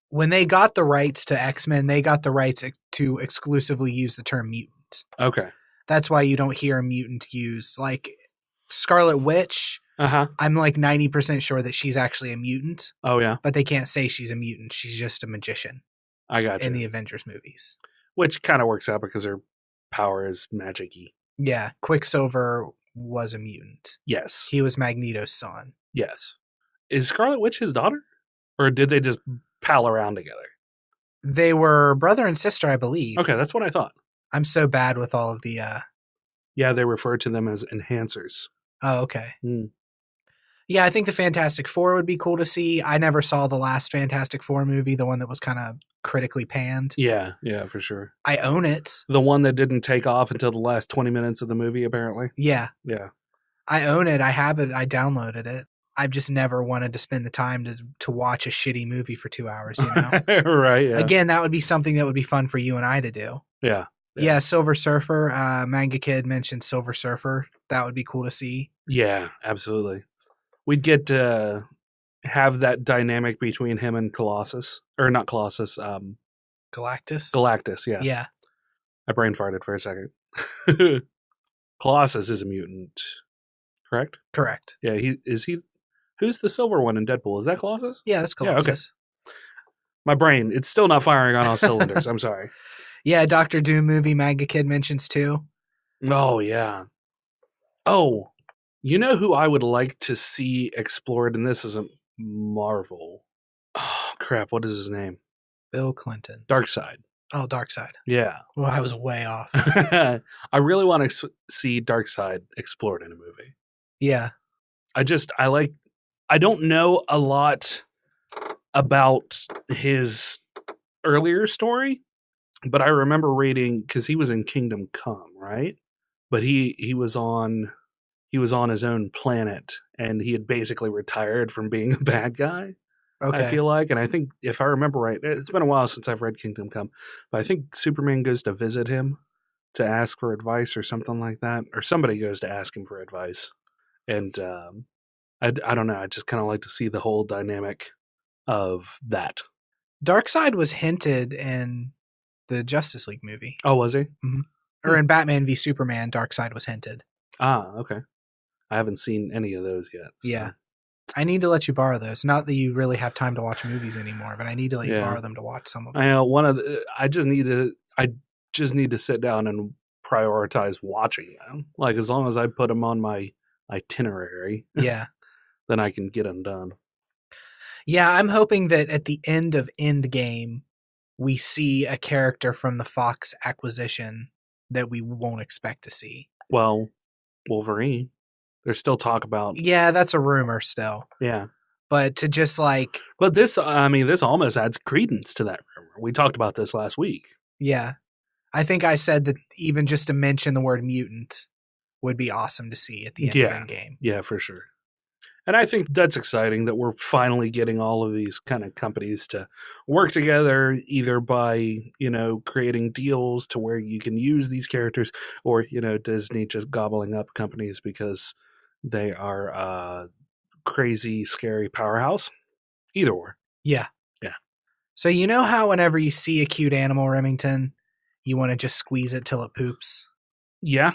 when they got the rights to X-Men, they got the rights to exclusively use the term mutant. Okay. That's why you don't hear a mutant used. Like Scarlet Witch, I'm like 90% sure that she's actually a mutant. Oh, yeah. But they can't say she's a mutant. She's just a magician. I got you. In the Avengers movies. Which kind of works out because her power is magic-y. Yeah. Quicksilver was a mutant. Yes. He was Magneto's son. Yes. Is Scarlet Witch his daughter? Or did they just pal around together? They were brother and sister, I believe. Okay, that's what I thought. I'm so bad with all of the... Yeah, they refer to them as enhancers. Oh, okay. Yeah, I think the Fantastic Four would be cool to see. I never saw the last Fantastic Four movie, the one that was kind of critically panned. Yeah, for sure. I own it. The one that didn't take off until the last 20 minutes of the movie, apparently. Yeah. Yeah. I own it. I have it. I downloaded it. I've just never wanted to spend the time to watch a shitty movie for 2 hours, you know? Right, yeah. Again, that would be something that would be fun for you and I to do. Yeah. Yeah, Silver Surfer. Manga Kid mentioned Silver Surfer. That would be cool to see. Yeah, absolutely. We'd get to have that dynamic between him and Colossus. Or not Colossus. Galactus? Galactus, yeah. Yeah. I brain farted for a second. Colossus is a mutant, correct? Correct. Yeah, who's the silver one in Deadpool? Is that Colossus? Yeah, that's Colossus. Yeah, okay. My brain, it's still not firing on all cylinders. I'm sorry. Yeah, Doctor Doom movie Manga Kid mentions too. Oh, yeah. Oh, you know who I would like to see explored, and this isn't Marvel. Oh, crap, what is his name? Bill Clinton. Darkseid. Oh, Darkseid. Yeah. Well, I was way off. I really want to see Darkseid explored in a movie. Yeah. I don't know a lot about his earlier story, but I remember reading, because he was in Kingdom Come, right? But he was on his own planet, and he had basically retired from being a bad guy. Okay. I feel like, and I think if I remember right, it's been a while since I've read Kingdom Come, but I think Superman goes to visit him to ask for advice or something like that, or somebody goes to ask him for advice, and I don't know. I just kind of like to see the whole dynamic of that. Darkseid was hinted in the Justice League movie. Oh, was he? Mm-hmm. Or in Batman v Superman, Darkseid was hinted. Ah, okay. I haven't seen any of those yet. So. Yeah. I need to let you borrow those. Not that you really have time to watch movies anymore, but I need to let you borrow them to watch some of them. I just need to sit down and prioritize watching them. Like, as long as I put them on my itinerary, yeah, then I can get them done. Yeah, I'm hoping that at the end of Endgame, we see a character from the Fox acquisition that we won't expect to see. Well, Wolverine. There's still talk about... Yeah, that's a rumor still. Yeah. But to just like... But this almost adds credence to that rumor. We talked about this last week. Yeah. I think I said that even just to mention the word mutant would be awesome to see at the end of Endgame. Yeah, for sure. And I think that's exciting that we're finally getting all of these kind of companies to work together, either by, creating deals to where you can use these characters, or, Disney just gobbling up companies because they are a crazy, scary powerhouse. Either or. Yeah. Yeah. So you know how whenever you see a cute animal, Remington, you want to just squeeze it till it poops? Yeah.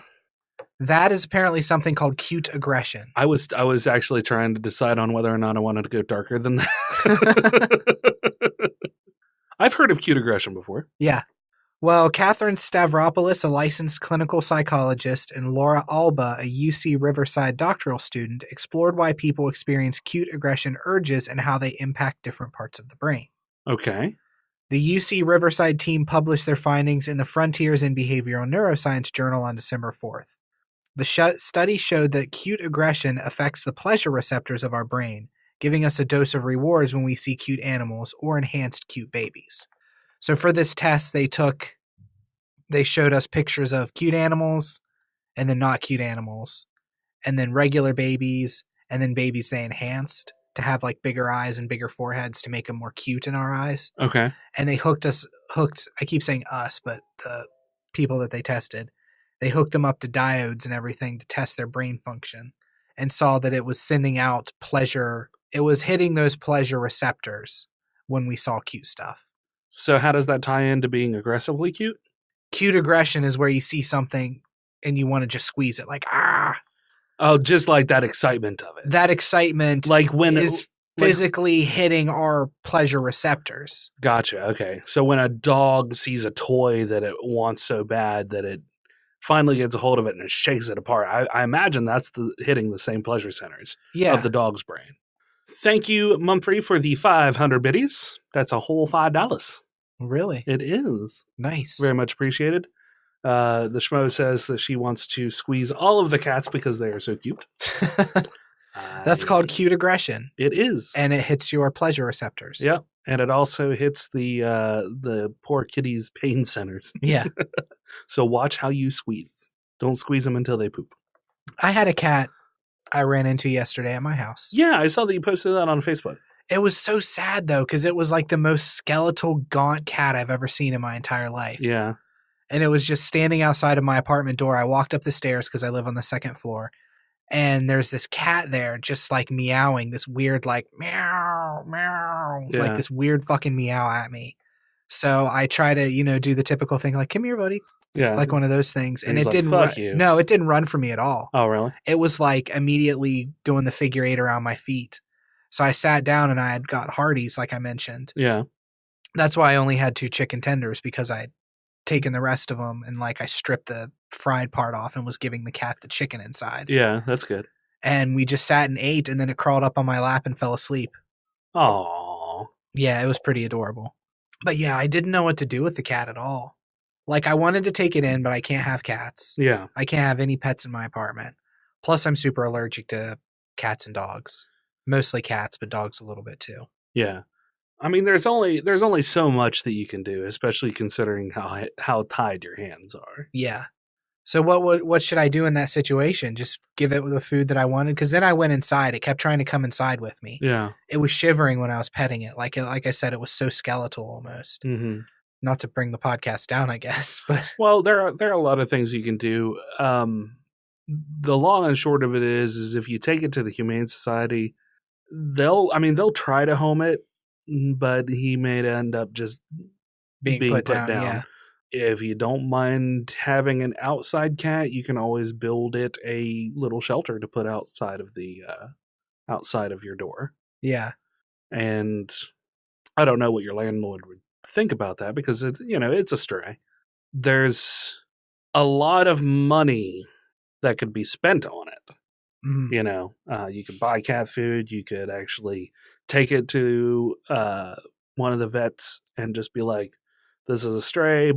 That is apparently something called cute aggression. I was actually trying to decide on whether or not I wanted to go darker than that. I've heard of cute aggression before. Yeah. Well, Catherine Stavropoulos, a licensed clinical psychologist, and Laura Alba, a UC Riverside doctoral student, explored why people experience cute aggression urges and how they impact different parts of the brain. Okay. The UC Riverside team published their findings in the Frontiers in Behavioral Neuroscience journal on December 4th. The study showed that cute aggression affects the pleasure receptors of our brain, giving us a dose of rewards when we see cute animals or enhanced cute babies. So for this test, they showed us pictures of cute animals and then not cute animals, and then regular babies, and then babies they enhanced to have like bigger eyes and bigger foreheads to make them more cute in our eyes. Okay. And they hooked, I keep saying us, but the people that they tested, they hooked them up to diodes and everything to test their brain function, and saw that it was sending out pleasure. It was hitting those pleasure receptors when we saw cute stuff. So how does that tie into being aggressively cute? Cute aggression is where you see something and you want to just squeeze it, like, ah. Oh, just like that excitement of it. That excitement like when is physically hitting our pleasure receptors. Gotcha. Okay. So when a dog sees a toy that it wants so bad that it finally gets a hold of it and it shakes it apart, I imagine that's hitting the same pleasure centers of the dog's brain. Thank you, Mumfrey, for the 500 biddies. That's a whole $5. Really? It is. Nice. Very much appreciated. The Schmo says that she wants to squeeze all of the cats because they are so cute. That's called cute aggression. It is. And it hits your pleasure receptors. Yep. And it also hits the poor kitty's pain centers. Yeah. So watch how you squeeze. Don't squeeze them until they poop. I had a cat I ran into yesterday at my house. Yeah, I saw that you posted that on Facebook. It was so sad, though, because it was like the most skeletal, gaunt cat I've ever seen in my entire life. Yeah. And it was just standing outside of my apartment door. I walked up the stairs because I live on the second floor. And there's this cat there just like meowing, this weird like meow, meow, like this weird fucking meow at me. So I try to, do the typical thing like, come here, buddy. Yeah. Like one of those things. And it like, didn't fuck you. No, it didn't run for me at all. Oh, really? It was like immediately doing the figure 8 around my feet. So I sat down and I had got Hardee's, like I mentioned. Yeah. That's why I only had 2 chicken tenders, because I'd taken the rest of them and like I stripped the fried part off and was giving the cat the chicken inside. Yeah, that's good. And we just sat and ate, and then it crawled up on my lap and fell asleep. Aww. Yeah, it was pretty adorable. But yeah, I didn't know what to do with the cat at all. Like, I wanted to take it in, but I can't have cats. Yeah. I can't have any pets in my apartment. Plus, I'm super allergic to cats and dogs. Mostly cats, but dogs a little bit too. Yeah. I mean, there's only so much that you can do, especially considering how tied your hands are. Yeah. So what should I do in that situation? Just give it the food that I wanted? Because then I went inside. It kept trying to come inside with me. Yeah. It was shivering when I was petting it. Like I said, it was so skeletal almost. Mm-hmm. Not to bring the podcast down, I guess. But well, there are a lot of things you can do. The long and short of it is if you take it to the Humane Society, they'll try to home it, but he may end up just being put down. Yeah. If you don't mind having an outside cat, you can always build it a little shelter to put outside of your door. Yeah. And I don't know what your landlord would think about that because it's a stray. There's a lot of money that could be spent on it. Mm. You could buy cat food. You could actually take it to one of the vets and just be like, this is a stray,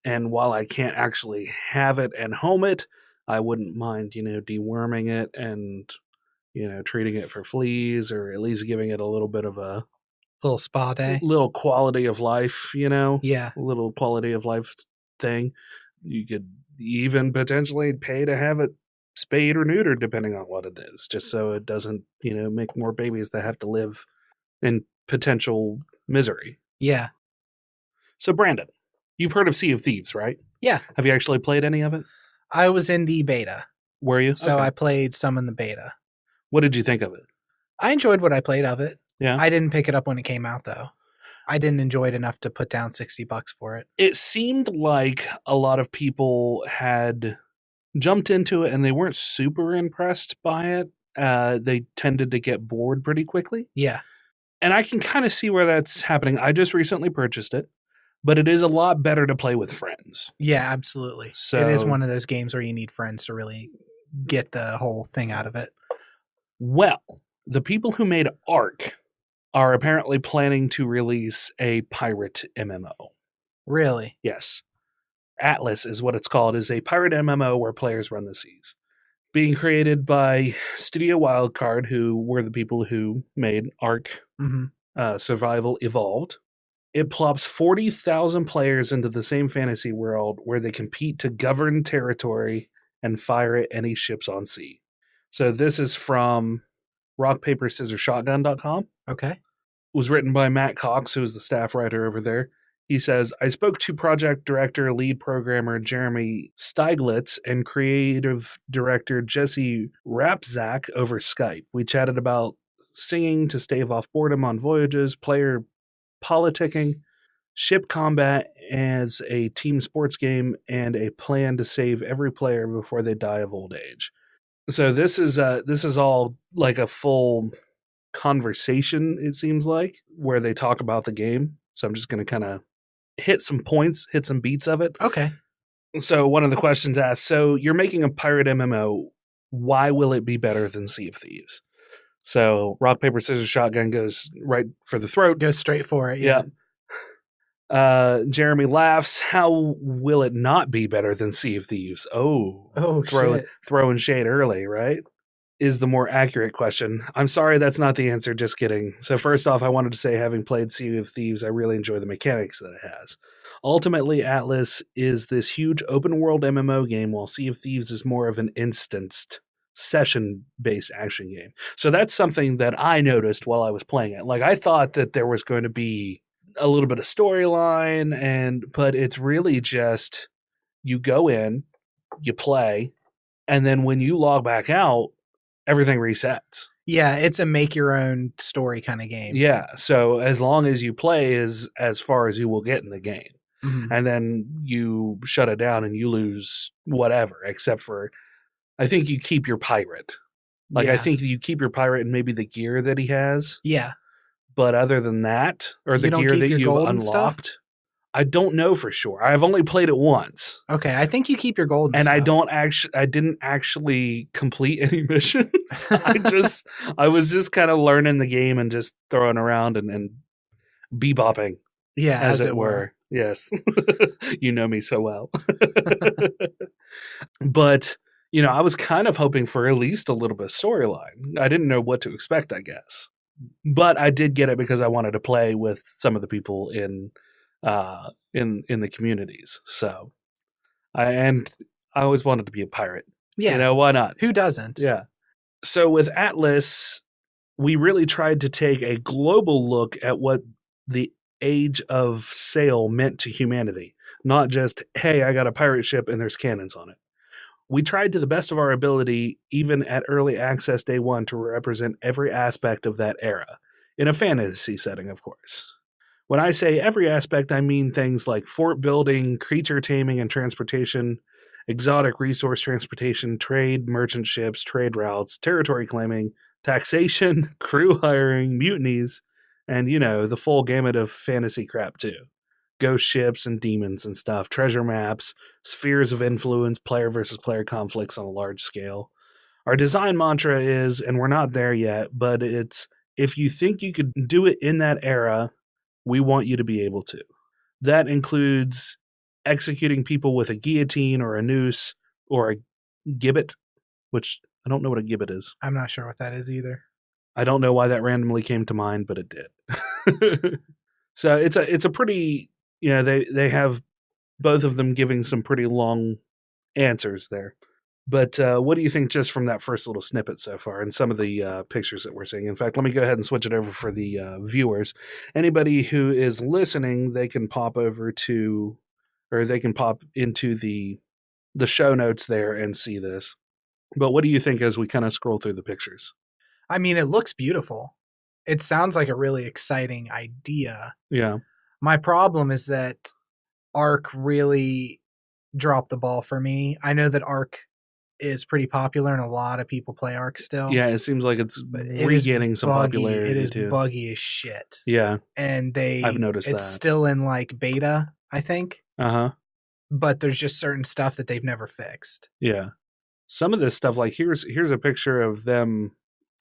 and while I can't actually have it and home it, I wouldn't mind, deworming it and, treating it for fleas or at least giving it a little bit of a little spa day, little quality of life, Yeah. A little quality of life thing. You could even potentially pay to have it spayed or neutered, depending on what it is, just so it doesn't, make more babies that have to live in potential misery. Yeah. So, Brandon, you've heard of Sea of Thieves, right? Yeah. Have you actually played any of it? I was in the beta. Were you? So okay. I played some in the beta. What did you think of it? I enjoyed what I played of it. Yeah. I didn't pick it up when it came out, though. I didn't enjoy it enough to put down $60 for it. It seemed like a lot of people had jumped into it and they weren't super impressed by it. They tended to get bored pretty quickly. Yeah. And I can kind of see where that's happening. I just recently purchased it, but it is a lot better to play with friends. Yeah, absolutely. So, it is one of those games where you need friends to really get the whole thing out of it. Well, the people who made Ark are apparently planning to release a pirate MMO. Really? Yes. Atlas is what it's called, is a pirate MMO where players run the seas. Being created by Studio Wildcard, who were the people who made Ark Survival Evolved. It plops 40,000 players into the same fantasy world where they compete to govern territory and fire at any ships on sea. So this is from rockpaperscissorshotgun.com. Okay. It was written by Matt Cox, who is the staff writer over there. He says, I spoke to project director, lead programmer Jeremy Steiglitz and creative director Jesse Rapzak over Skype. We chatted about singing to stave off boredom on voyages, player politicking, ship combat as a team sports game, and a plan to save every player before they die of old age. So this is all like a full conversation, it seems like, where they talk about the game. So I'm just going to kind of hit some beats of it. Okay. So one of the questions asked, so you're making a pirate MMO. Why will it be better than Sea of Thieves? So rock, paper, scissors, shotgun goes right for the throat. Goes straight for it. Yeah. Jeremy laughs. How will it not be better than Sea of Thieves? Throwing shade early, right? Is the more accurate question. I'm sorry, that's not the answer. Just kidding. So first off, I wanted to say, having played Sea of Thieves, I really enjoy the mechanics that it has. Ultimately, Atlas is this huge open world MMO game, while Sea of Thieves is more of an instanced session-based action game. So that's something that I noticed while I was playing it. Like, I thought that there was going to be a little bit of storyline, but it's really just you go in, you play, and then when you log back out, everything resets. Yeah, it's a make your own story kind of game. Yeah, so as long as you play is as far as you will get in the game. Mm-hmm. And then you shut it down and you lose whatever, except for I think you keep your pirate. I think you keep your pirate and maybe the gear that he has. Yeah. But other than that, or the gear that you've unlocked, I don't know for sure. I've only played it once. Okay, I think you keep your gold and stuff. I didn't actually complete any missions. I was just kind of learning the game and just throwing around and bebopping. Yeah, as it were. Yes. You know me so well. But, I was kind of hoping for at least a little bit of storyline. I didn't know what to expect, I guess. But I did get it because I wanted to play with some of the people in the communities. So, and I always wanted to be a pirate. Yeah. Why not? Who doesn't? Yeah. So with Atlas, we really tried to take a global look at what the age of sail meant to humanity. Not just, hey, I got a pirate ship and there's cannons on it. We tried to the best of our ability, even at early access day one, to represent every aspect of that era. In a fantasy setting, of course. When I say every aspect, I mean things like fort building, creature taming and transportation, exotic resource transportation, trade, merchant ships, trade routes, territory claiming, taxation, crew hiring, mutinies, and, the full gamut of fantasy crap, too. Ghost ships and demons and stuff, treasure maps, spheres of influence, player versus player conflicts on a large scale. Our design mantra is, and we're not there yet, but it's, if you think you could do it in that era, we want you to be able to. That includes executing people with a guillotine or a noose or a gibbet, which I don't know what a gibbet is. I'm not sure what that is either. I don't know why that randomly came to mind, but it did. So it's a pretty, they have both of them giving some pretty long answers there. But what do you think just from that first little snippet so far and some of the pictures that we're seeing? In fact, let me go ahead and switch it over for the viewers. Anybody who is listening, they can pop over to, or they can pop into the show notes there and see this. But what do you think as we kind of scroll through the pictures? I mean, it looks beautiful. It sounds like a really exciting idea. Yeah. My problem is that Arc really dropped the ball for me. I know that Arc is pretty popular and a lot of people play Arc still. Yeah, it seems like it's regaining some popularity. It is too. buggy as shit. Yeah. And I've noticed it's that. still in like beta, I think. Uh-huh. But there's just certain stuff that they've never fixed. Yeah. Some of this stuff, like here's a picture of them,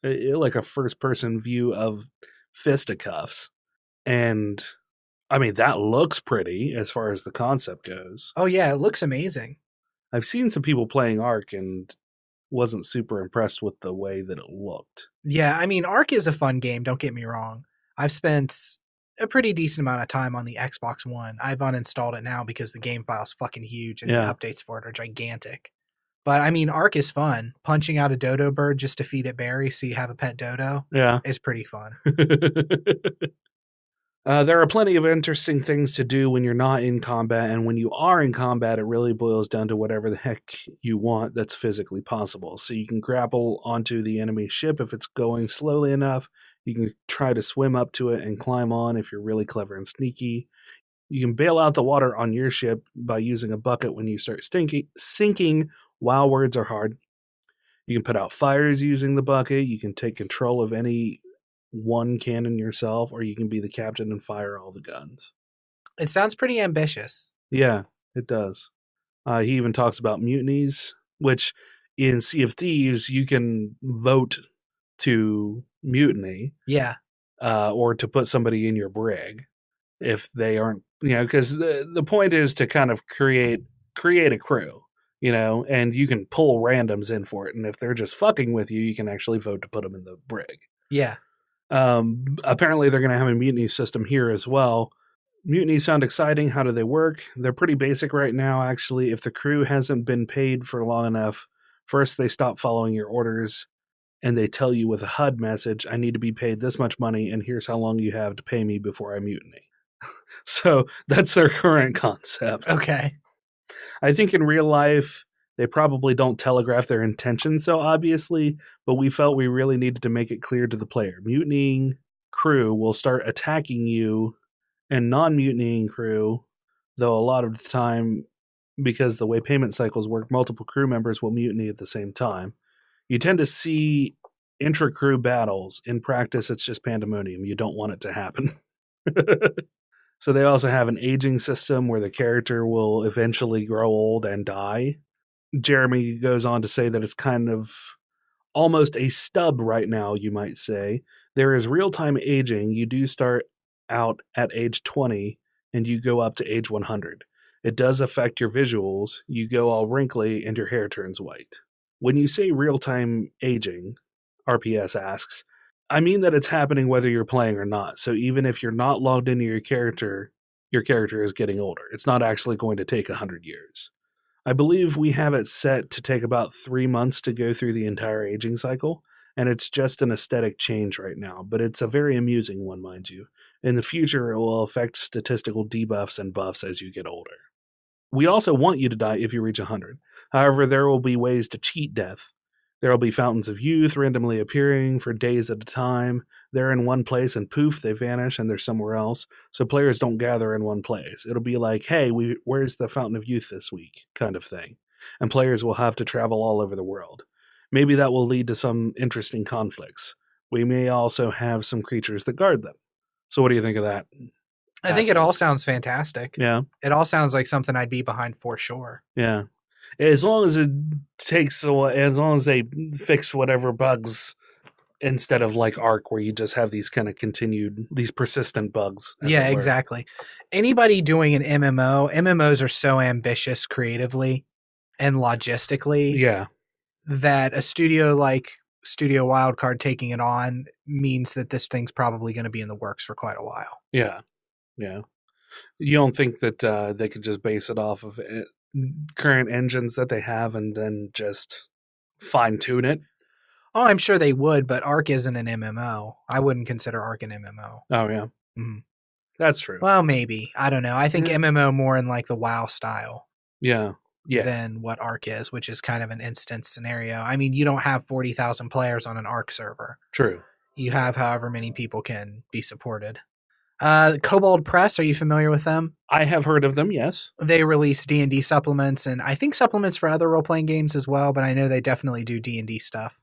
like a first person view of fisticuffs. And I mean, that looks pretty as far as the concept goes. Oh yeah, it looks amazing. I've seen some people playing Arc and wasn't super impressed with the way that it looked. Yeah, I mean, Arc is a fun game, don't get me wrong. I've spent a pretty decent amount of time on the Xbox One. I've uninstalled it now because the game file's fucking huge and the updates for it are gigantic. But I mean, Arc is fun. Punching out a dodo bird just to feed it berries so you have a pet dodo is pretty fun. There are plenty of interesting things to do when you're not in combat, and when you are in combat, it really boils down to whatever the heck you want that's physically possible. So you can grapple onto the enemy ship if it's going slowly enough. You can try to swim up to it and climb on if you're really clever and sneaky. You can bail out the water on your ship by using a bucket when you start sinking while words are hard. You can put out fires using the bucket. You can take control of any one cannon yourself, or you can be the captain and fire all the guns. It sounds pretty ambitious. Yeah, it does. He even talks about mutinies, which in Sea of Thieves, you can vote to mutiny. Yeah. Or to put somebody in your brig if they aren't, because the point is to kind of create a crew, and you can pull randoms in for it. And if they're just fucking with you, you can actually vote to put them in the brig. Yeah. Apparently they're going to have a mutiny system here as well. Mutinies sound exciting. How do they work? They're pretty basic right now, actually. If the crew hasn't been paid for long enough, first they stop following your orders, and they tell you with a HUD message, I need to be paid this much money, and here's how long you have to pay me before I mutiny. So that's their current concept. Okay. I think in real life, they probably don't telegraph their intentions so obviously, but we felt we really needed to make it clear to the player. Mutinying crew will start attacking you, and non-mutinying crew, though a lot of the time, because the way payment cycles work, multiple crew members will mutiny at the same time. You tend to see intra-crew battles. In practice, it's just pandemonium. You don't want it to happen. So they also have an aging system where the character will eventually grow old and die. Jeremy goes on to say that it's kind of almost a stub right now, you might say. There is real-time aging. You do start out at age 20, and you go up to age 100. It does affect your visuals. You go all wrinkly and your hair turns white. When you say real-time aging, RPS asks, I mean that it's happening whether you're playing or not. So even if you're not logged into your character is getting older. It's not actually going to take 100 years. I believe we have it set to take about 3 months to go through the entire aging cycle, and it's just an aesthetic change right now, but it's a very amusing one, mind you. In the future, it will affect statistical debuffs and buffs as you get older. We also want you to die if you reach 100. However, there will be ways to cheat death. There will be fountains of youth randomly appearing for days at a time. They're in one place and poof, they vanish and they're somewhere else. So players don't gather in one place. It'll be like, hey, where's the fountain of youth this week? Kind of thing. And players will have to travel all over the world. Maybe that will lead to some interesting conflicts. We may also have some creatures that guard them. So what do you think of that? I think it all sounds fantastic. Yeah. It all sounds like something I'd be behind for sure. Yeah. As long as as long as they fix whatever bugs instead of like Ark where you just have these kind of these persistent bugs. Yeah, exactly. Anybody doing an MMOs are so ambitious creatively and logistically. Yeah. That a studio like Studio Wildcard taking it on means that this thing's probably going to be in the works for quite a while. Yeah. Yeah. You don't think that they could just base it off of current engines that they have and then just fine tune it? Oh, I'm sure they would, but Ark isn't an MMO. I wouldn't consider Ark an MMO. Oh, yeah. Mm-hmm. That's true. Well, maybe. I don't know. I think MMO more in like the WoW style. Yeah. Yeah. Than what Ark is, which is kind of an instance scenario. I mean, you don't have 40,000 players on an Ark server. True. You have however many people can be supported. Kobold Press, are you familiar with them? I have heard of them, yes. They release D&D supplements, and I think supplements for other role-playing games as well, but I know they definitely do D&D stuff.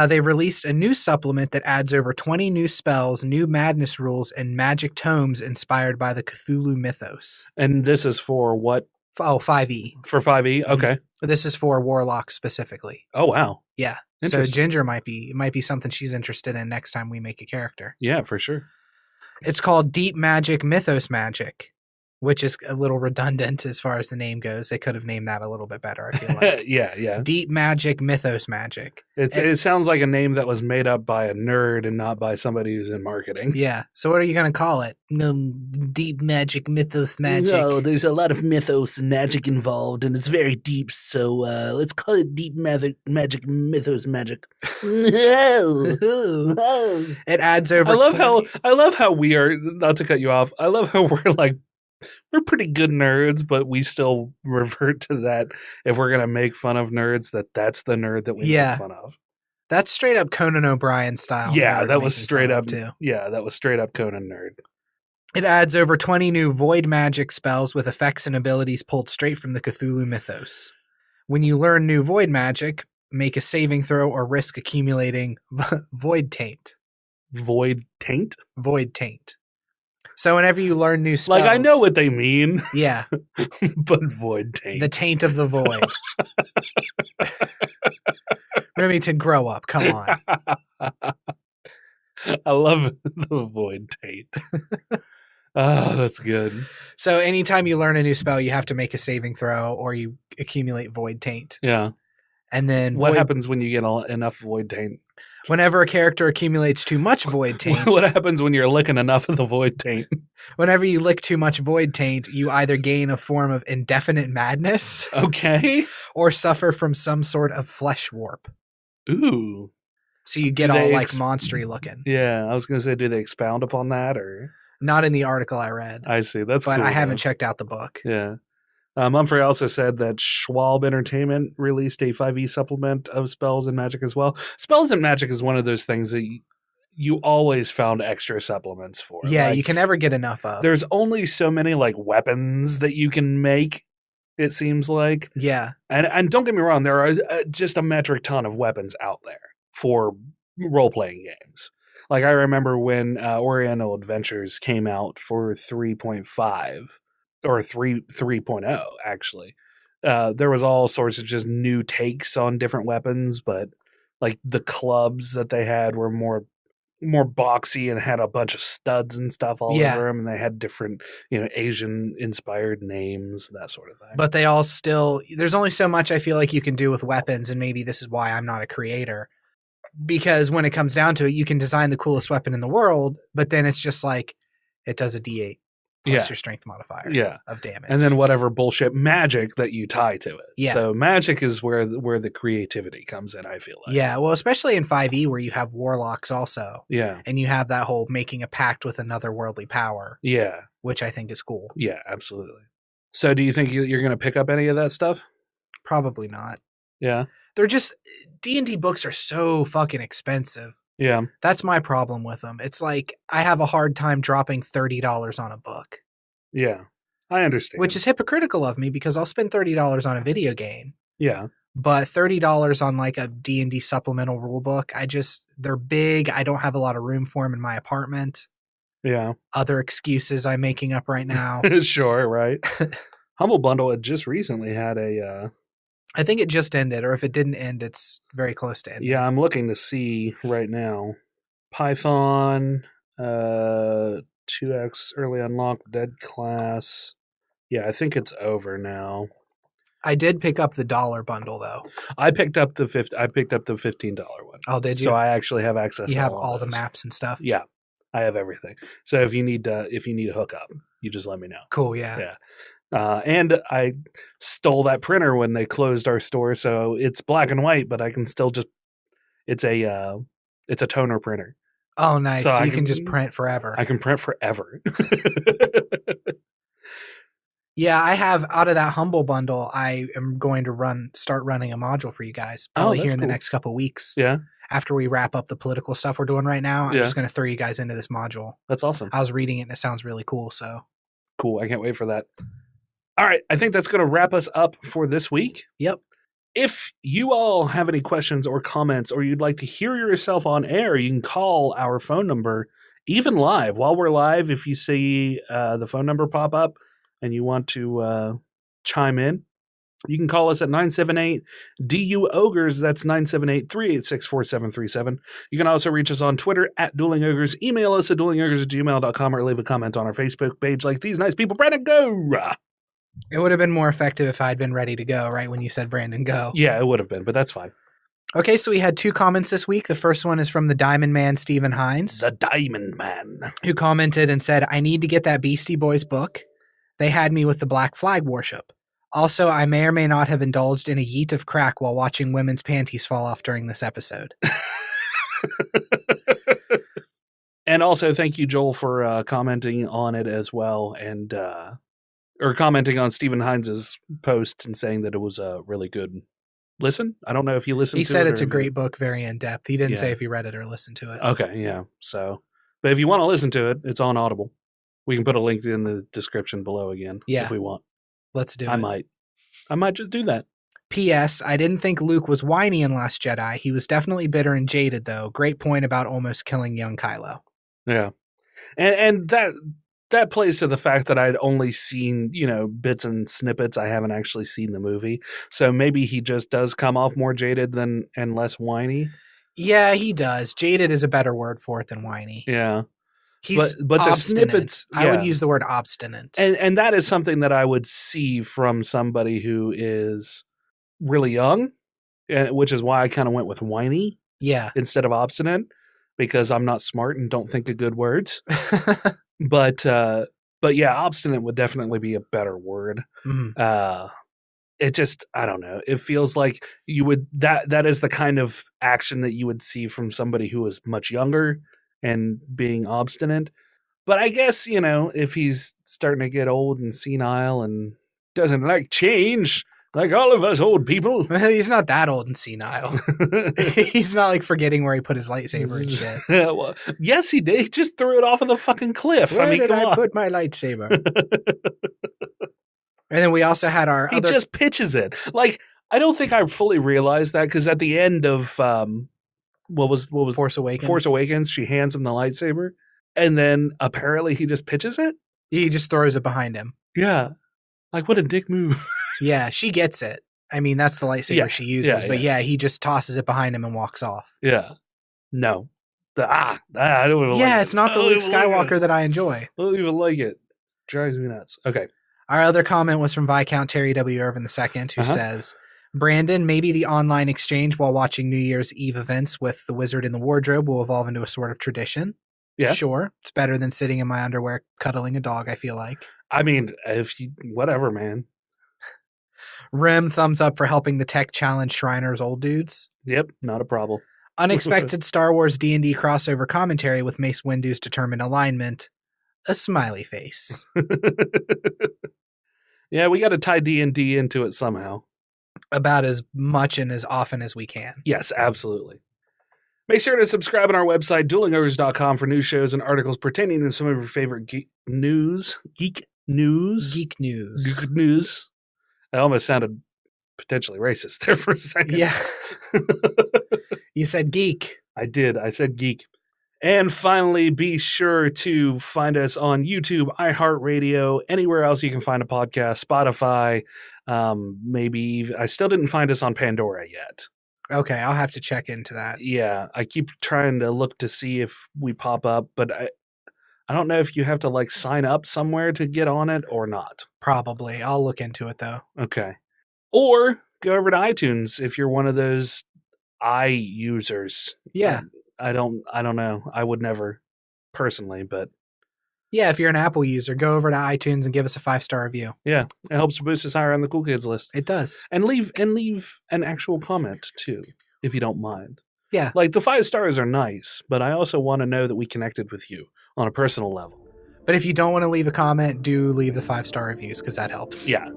They released a new supplement that adds over 20 new spells, new madness rules, and magic tomes inspired by the Cthulhu mythos. And this is for what? Oh, 5e. For 5e? Okay. This is for Warlock specifically. Oh, wow. Yeah. So Ginger might be something she's interested in next time we make a character. Yeah, for sure. It's called Deep Magic Mythos Magic, which is a little redundant as far as the name goes. They could have named that a little bit better, I feel like. Yeah. Deep Magic Mythos Magic. It sounds like a name that was made up by a nerd and not by somebody who's in marketing. Yeah. So what are you going to call it? Deep Magic Mythos Magic. No, there's a lot of mythos and magic involved, and it's very deep, so let's call it Deep Magic Mythos Magic. It adds over I love how we are, not to cut you off, I love how we're pretty good nerds, but we still revert to that if we're going to make fun of nerds, that's the nerd that we make fun of. That's straight up Conan O'Brien style. Yeah, that was straight up too. Yeah, that was straight up Conan nerd. It adds over 20 new void magic spells with effects and abilities pulled straight from the Cthulhu mythos. When you learn new void magic, make a saving throw or risk accumulating void taint. Void taint? Void taint. So whenever you learn new spells... Like, I know what they mean. Yeah. But void taint. The taint of the void. Remington, grow up. Come on. I love the void taint. Oh, that's good. So anytime you learn a new spell, you have to make a saving throw or you accumulate void taint. Yeah. And then... What happens when you get enough void taint? Whenever a character accumulates too much void taint... What happens when you're licking enough of the void taint? Whenever you lick too much void taint, you either gain a form of indefinite madness... Okay. ...or suffer from some sort of flesh warp. Ooh. So you get all like monstery looking. Yeah, I was going to say, do they expound upon that or... Not in the article I read. I see. That's but cool. I haven't checked out the book. Yeah. Humphrey also said that Schwalbe Entertainment released a 5e supplement of spells and magic as well. Spells and magic is one of those things that you always found extra supplements for. Yeah, you can never get enough of. There's only so many like weapons that you can make, it seems like. Yeah. And don't get me wrong, there are just a metric ton of weapons out there for role-playing games. Like I remember when Oriental Adventures came out for 3.5 or 3.0 actually. There was all sorts of just new takes on different weapons, but like the clubs that they had were more more boxy and had a bunch of studs and stuff all Yeah. over them, and they had different, Asian-inspired names, that sort of thing. But they all still, there's only so much I feel like you can do with weapons, and maybe this is why I'm not a creator. Because when it comes down to it, you can design the coolest weapon in the world, but then it's just like, it does a D8 plus your strength modifier of damage. And then whatever bullshit magic that you tie to it. Yeah. So magic is where the creativity comes in, I feel like. Yeah, well, especially in 5e where you have warlocks also. Yeah. And you have that whole making a pact with another worldly power. Yeah. Which I think is cool. Yeah, absolutely. So do you think you're going to pick up any of that stuff? Probably not. Yeah. They're just, D&D books are so fucking expensive. Yeah. That's my problem with them. It's like, I have a hard time dropping $30 on a book. Yeah, I understand. Which is hypocritical of me because I'll spend $30 on a video game. Yeah. But $30 on like a D&D supplemental rule book, they're big. I don't have a lot of room for them in my apartment. Yeah. Other excuses I'm making up right now. Sure, right. Humble Bundle had just recently had a... I think it just ended, or if it didn't end, it's very close to ending. Yeah, I'm looking to see right now. Python, 2x early unlock, dead class. Yeah, I think it's over now. I did pick up the $1 bundle though. I picked up the $15 one. Oh, did you? So I actually have access. You to have all the maps and stuff. Yeah, I have everything. So if you need a hookup, you just let me know. Cool. Yeah. Yeah. And I stole that printer when they closed our store, so it's black and white, but I can still just it's a toner printer. Oh, nice. So you can just print forever. I can print forever. Yeah, I have out of that Humble Bundle, I am going to start running a module for you guys probably here in the next couple of weeks. Yeah. After we wrap up the political stuff we're doing right now, I'm just going to throw you guys into this module. That's awesome. I was reading it and it sounds really cool, so. Cool. I can't wait for that. All right, I think that's going to wrap us up for this week. Yep. If you all have any questions or comments, or you'd like to hear yourself on air, you can call our phone number, even live. While we're live, if you see the phone number pop up and you want to chime in, you can call us at 978 DU-OGRES. That's 978-386-4737. You can also reach us on Twitter at Dueling Ogres. Email us at duelingogres@gmail.com or leave a comment on our Facebook page like these nice people. Brandon, go! It would have been more effective if I'd been ready to go, right, when you said Brandon, go. Yeah, it would have been, but that's fine. Okay, so we had 2 comments this week. The first one is from the Diamond Man, Stephen Hines. The Diamond Man. Who commented and said, I need to get that Beastie Boys book. They had me with the Black Flag worship. Also, I may or may not have indulged in a yeet of crack while watching women's panties fall off during this episode. And also, thank you, Joel, for commenting on it as well, and or commenting on Stephen Hines' post and saying that it was a really good listen. I don't know if you listened to it. He said it's a great book, very in-depth. He didn't say if he read it or listened to it. Okay, yeah. So, but if you want to listen to it, it's on Audible. We can put a link in the description below again if we want. Let's do it. I might just do that. P.S. I didn't think Luke was whiny in Last Jedi. He was definitely bitter and jaded, though. Great point about almost killing young Kylo. Yeah. And that plays to the fact that I'd only seen, bits and snippets. I haven't actually seen the movie. So maybe he just does come off more jaded and less whiny. Yeah, he does. Jaded is a better word for it than whiny. Yeah. He's but the snippets, I would use the word obstinate. And that is something that I would see from somebody who is really young, which is why I kind of went with whiny instead of obstinate, because I'm not smart and don't think of good words. But yeah, obstinate would definitely be a better word. Mm-hmm. It just, I don't know. It feels like you would, that is the kind of action that you would see from somebody who is much younger and being obstinate. But I guess, if he's starting to get old and senile and doesn't like change, like all of us old people. Well, he's not that old and senile. He's not like forgetting where he put his lightsaber and shit. Well, yes, he did. He just threw it off of the fucking cliff. Where did I put my lightsaber? And then we also had He just pitches it. Like, I don't think I fully realized that, because at the end of what was Force Awakens. Force Awakens, she hands him the lightsaber, and then apparently he just pitches it. He just throws it behind him. Yeah, like what a dick move. Yeah, she gets it. I mean, that's the lightsaber she uses. But he just tosses it behind him and walks off. Yeah, no, I don't even like Yeah, it. it's not the Luke Skywalker that I enjoy. I don't even like it. Drives me nuts. Okay. Our other comment was from Viscount Terry W. Irvin II, who says, Brandon, maybe the online exchange while watching New Year's Eve events with the Wizard in the Wardrobe will evolve into a sort of tradition. Yeah. Sure. It's better than sitting in my underwear cuddling a dog, I feel like. I mean, whatever, man. Rim, thumbs up for helping the tech challenge Shriners old dudes. Yep, not a problem. Unexpected Star Wars D&D crossover commentary with Mace Windu's determined alignment. A smiley face. Yeah, we got to tie D&D into it somehow. About as much and as often as we can. Yes, absolutely. Make sure to subscribe on our website, duelingogres.com, for news shows and articles pertaining to some of your favorite geek news. I almost sounded potentially racist there for a second. Yeah. You said geek. I did. I said geek. And finally, be sure to find us on YouTube, iHeartRadio, anywhere else you can find a podcast, Spotify, maybe. I still didn't find us on Pandora yet. Okay, I'll have to check into that. Yeah, I keep trying to look to see if we pop up, but I don't know if you have to like sign up somewhere to get on it or not. Probably. I'll look into it though. Okay. Or go over to iTunes if you're one of those users. Yeah. I don't know. I would never personally, but yeah, if you're an Apple user, go over to iTunes and give us a 5-star review. Yeah, it helps to boost us higher on the cool kids list. It does. And leave an actual comment too, if you don't mind. Yeah. Like the 5 stars are nice, but I also want to know that we connected with you on a personal level. But if you don't want to leave a comment, do leave the 5-star reviews because that helps. Yeah.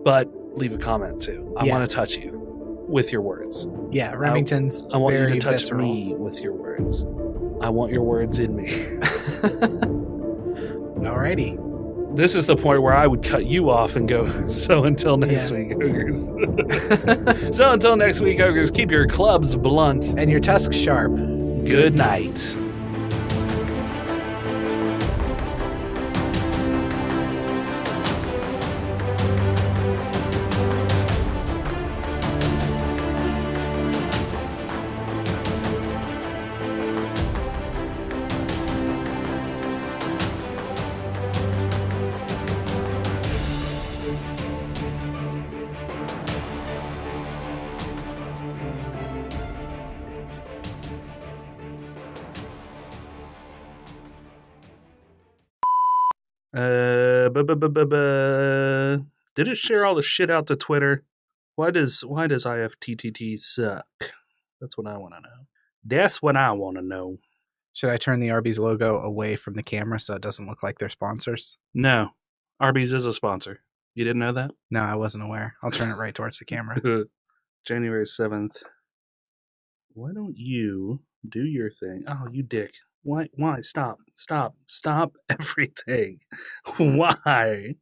But leave a comment too. I want to touch you with your words. Yeah, Remington's I want very you to touch visceral. me with your words. I want your words in me. Alrighty. This is the point where I would cut you off and go, so until next week, Ogres. So until next week, Ogres, keep your clubs blunt. And your tusks sharp. Good night. Did it share all the shit out to Twitter? Why does IFTTT suck? That's what I want to know. That's what I want to know. Should I turn the Arby's logo away from the camera so it doesn't look like they're sponsors? No. Arby's is a sponsor. You didn't know that? No, I wasn't aware. I'll turn it right towards the camera. January 7th. Why don't you do your thing? Oh, you dick. Why? Stop everything. Why?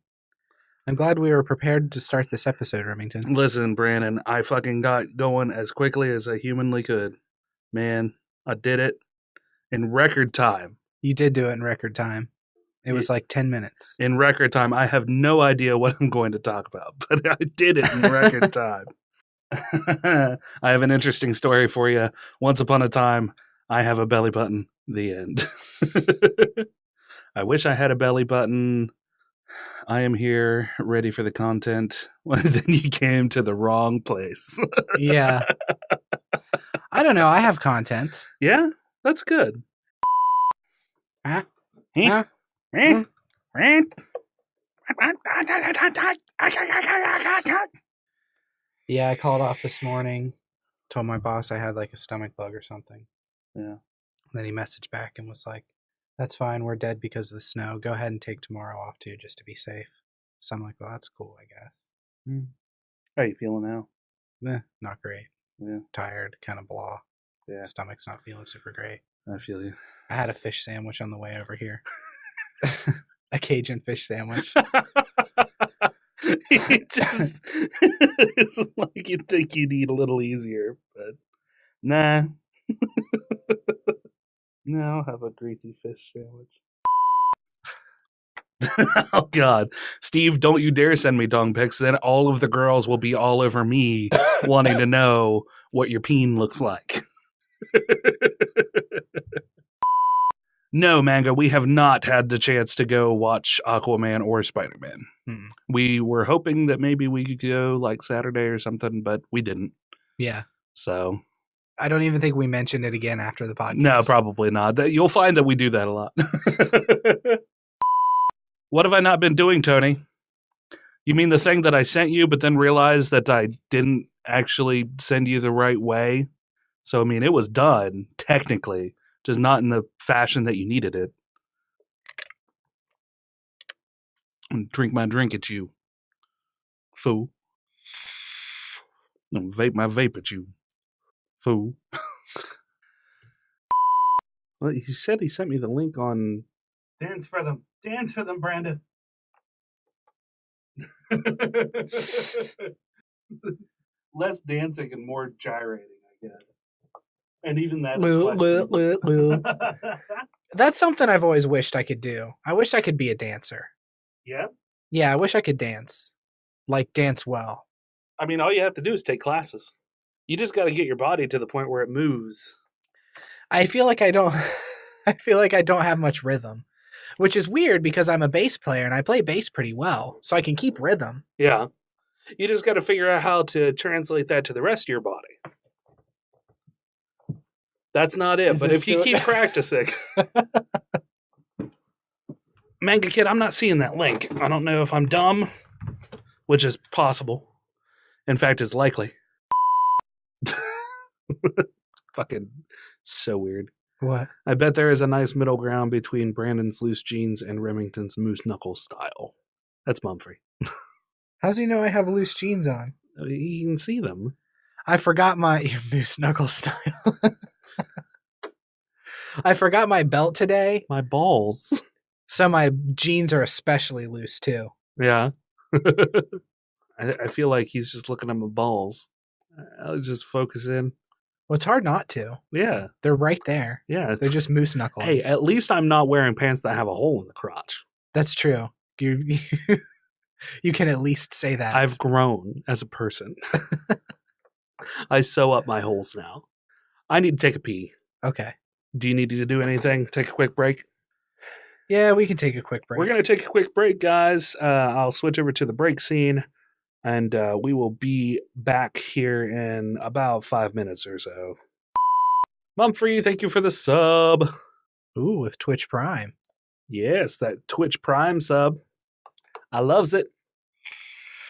I'm glad we were prepared to start this episode, Remington. Listen, Brandon, I fucking got going as quickly as I humanly could. Man, I did it in record time. You did do it in record time. It was like 10 minutes. In record time. I have no idea what I'm going to talk about, but I did it in record time. I have an interesting story for you. Once upon a time, I have a belly button. The end. I wish I had a belly button. I am here, ready for the content. Then you came to the wrong place. Yeah. I don't know. I have content. Yeah? That's good. Yeah, I called off this morning. Told my boss I had like a stomach bug or something. Yeah. Then he messaged back and was like, that's fine. We're dead because of the snow. Go ahead and take tomorrow off too, just to be safe. So I'm like, well, that's cool, I guess. How are you feeling now? Not great. Yeah. Tired, kind of blah. Yeah. Stomach's not feeling super great. I feel you. I had a fish sandwich on the way over here. A Cajun fish sandwich. It's like you'd think you'd eat a little easier, but nah. No, I'll have a greasy fish sandwich. Oh, God. Steve, don't you dare send me dong pics. Then all of the girls will be all over me wanting to know what your peen looks like. No, Manga, we have not had the chance to go watch Aquaman or Spider-Man. We were hoping that maybe we could go like Saturday or something, but we didn't. Yeah. So I don't even think we mentioned it again after the podcast. No, probably not. You'll find that we do that a lot. What have I not been doing, Tony? You mean the thing that I sent you, but then realized that I didn't actually send you the right way? So, I mean, it was done, technically, just not in the fashion that you needed it. Drink my drink at you, fool. Vape my vape at you, fool. Well, he said he sent me the link on... Dance for them. Dance for them, Brandon. Less dancing and more gyrating, I guess. And even that That's something I've always wished I could do. I wish I could be a dancer. Yeah? Yeah, I wish I could dance. Like, dance well. I mean, all you have to do is take classes. You just got to get your body to the point where it moves. I feel like I don't... I feel like I don't have much rhythm. Which is weird because I'm a bass player and I play bass pretty well. So I can keep rhythm. Yeah. You just got to figure out how to translate that to the rest of your body. That's not it. But if you keep practicing... Manga Kid, I'm not seeing that link. I don't know if I'm dumb, which is possible. In fact, it's likely. Fucking so weird. What? I bet there is a nice middle ground between Brandon's loose jeans and Remington's moose knuckle style. That's Mumfrey. How's he know I have loose jeans on? You can see them. I forgot my moose knuckle style. I forgot my belt today. My balls. So my jeans are especially loose too. Yeah. I feel like he's just looking at my balls. I'll just focus in. Well, it's hard not to. Yeah. They're right there. Yeah. They're just moose knuckles. Hey, at least I'm not wearing pants that have a hole in the crotch. That's true. You can at least say that. I've grown as a person. I sew up my holes now. I need to take a pee. Okay. Do you need to do anything? Take a quick break? Yeah, we can take a quick break. We're going to take a quick break, guys. I'll switch over to the break scene, and we will be back here in about 5 minutes or so. Mumfrey, thank you for the sub. Ooh, with Twitch Prime. Yes, that Twitch Prime sub. I loves it.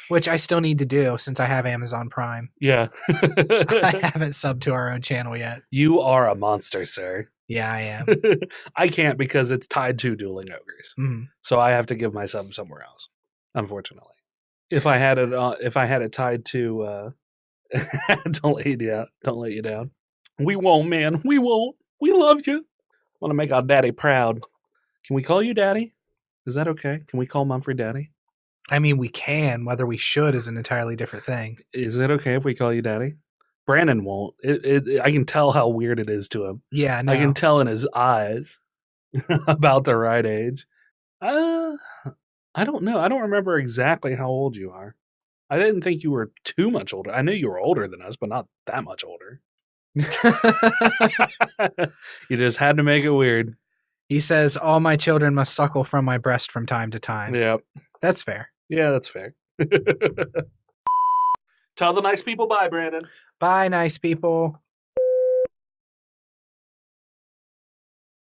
Which I still need to do since I have Amazon Prime. Yeah. I haven't subbed to our own channel yet. You are a monster, sir. Yeah, I am. I can't because it's tied to Dueling Ogres. Mm. So I have to give my sub somewhere else, unfortunately. If I had it tied to don't let you down. We won't, man. We won't. We love you. Want to make our daddy proud. Can we call you daddy? Is that okay? Can we call Mumfrey daddy? I mean, we can. Whether we should is an entirely different thing. Is it okay if we call you daddy? Brandon won't. I can tell how weird it is to him. Yeah, no. I can tell in his eyes about the right age. I don't know. I don't remember exactly how old you are. I didn't think you were too much older. I knew you were older than us, but not that much older. You just had to make it weird. He says, all my children must suckle from my breast from time to time. Yep. That's fair. Yeah, that's fair. Tell the nice people bye, Brandon. Bye, nice people.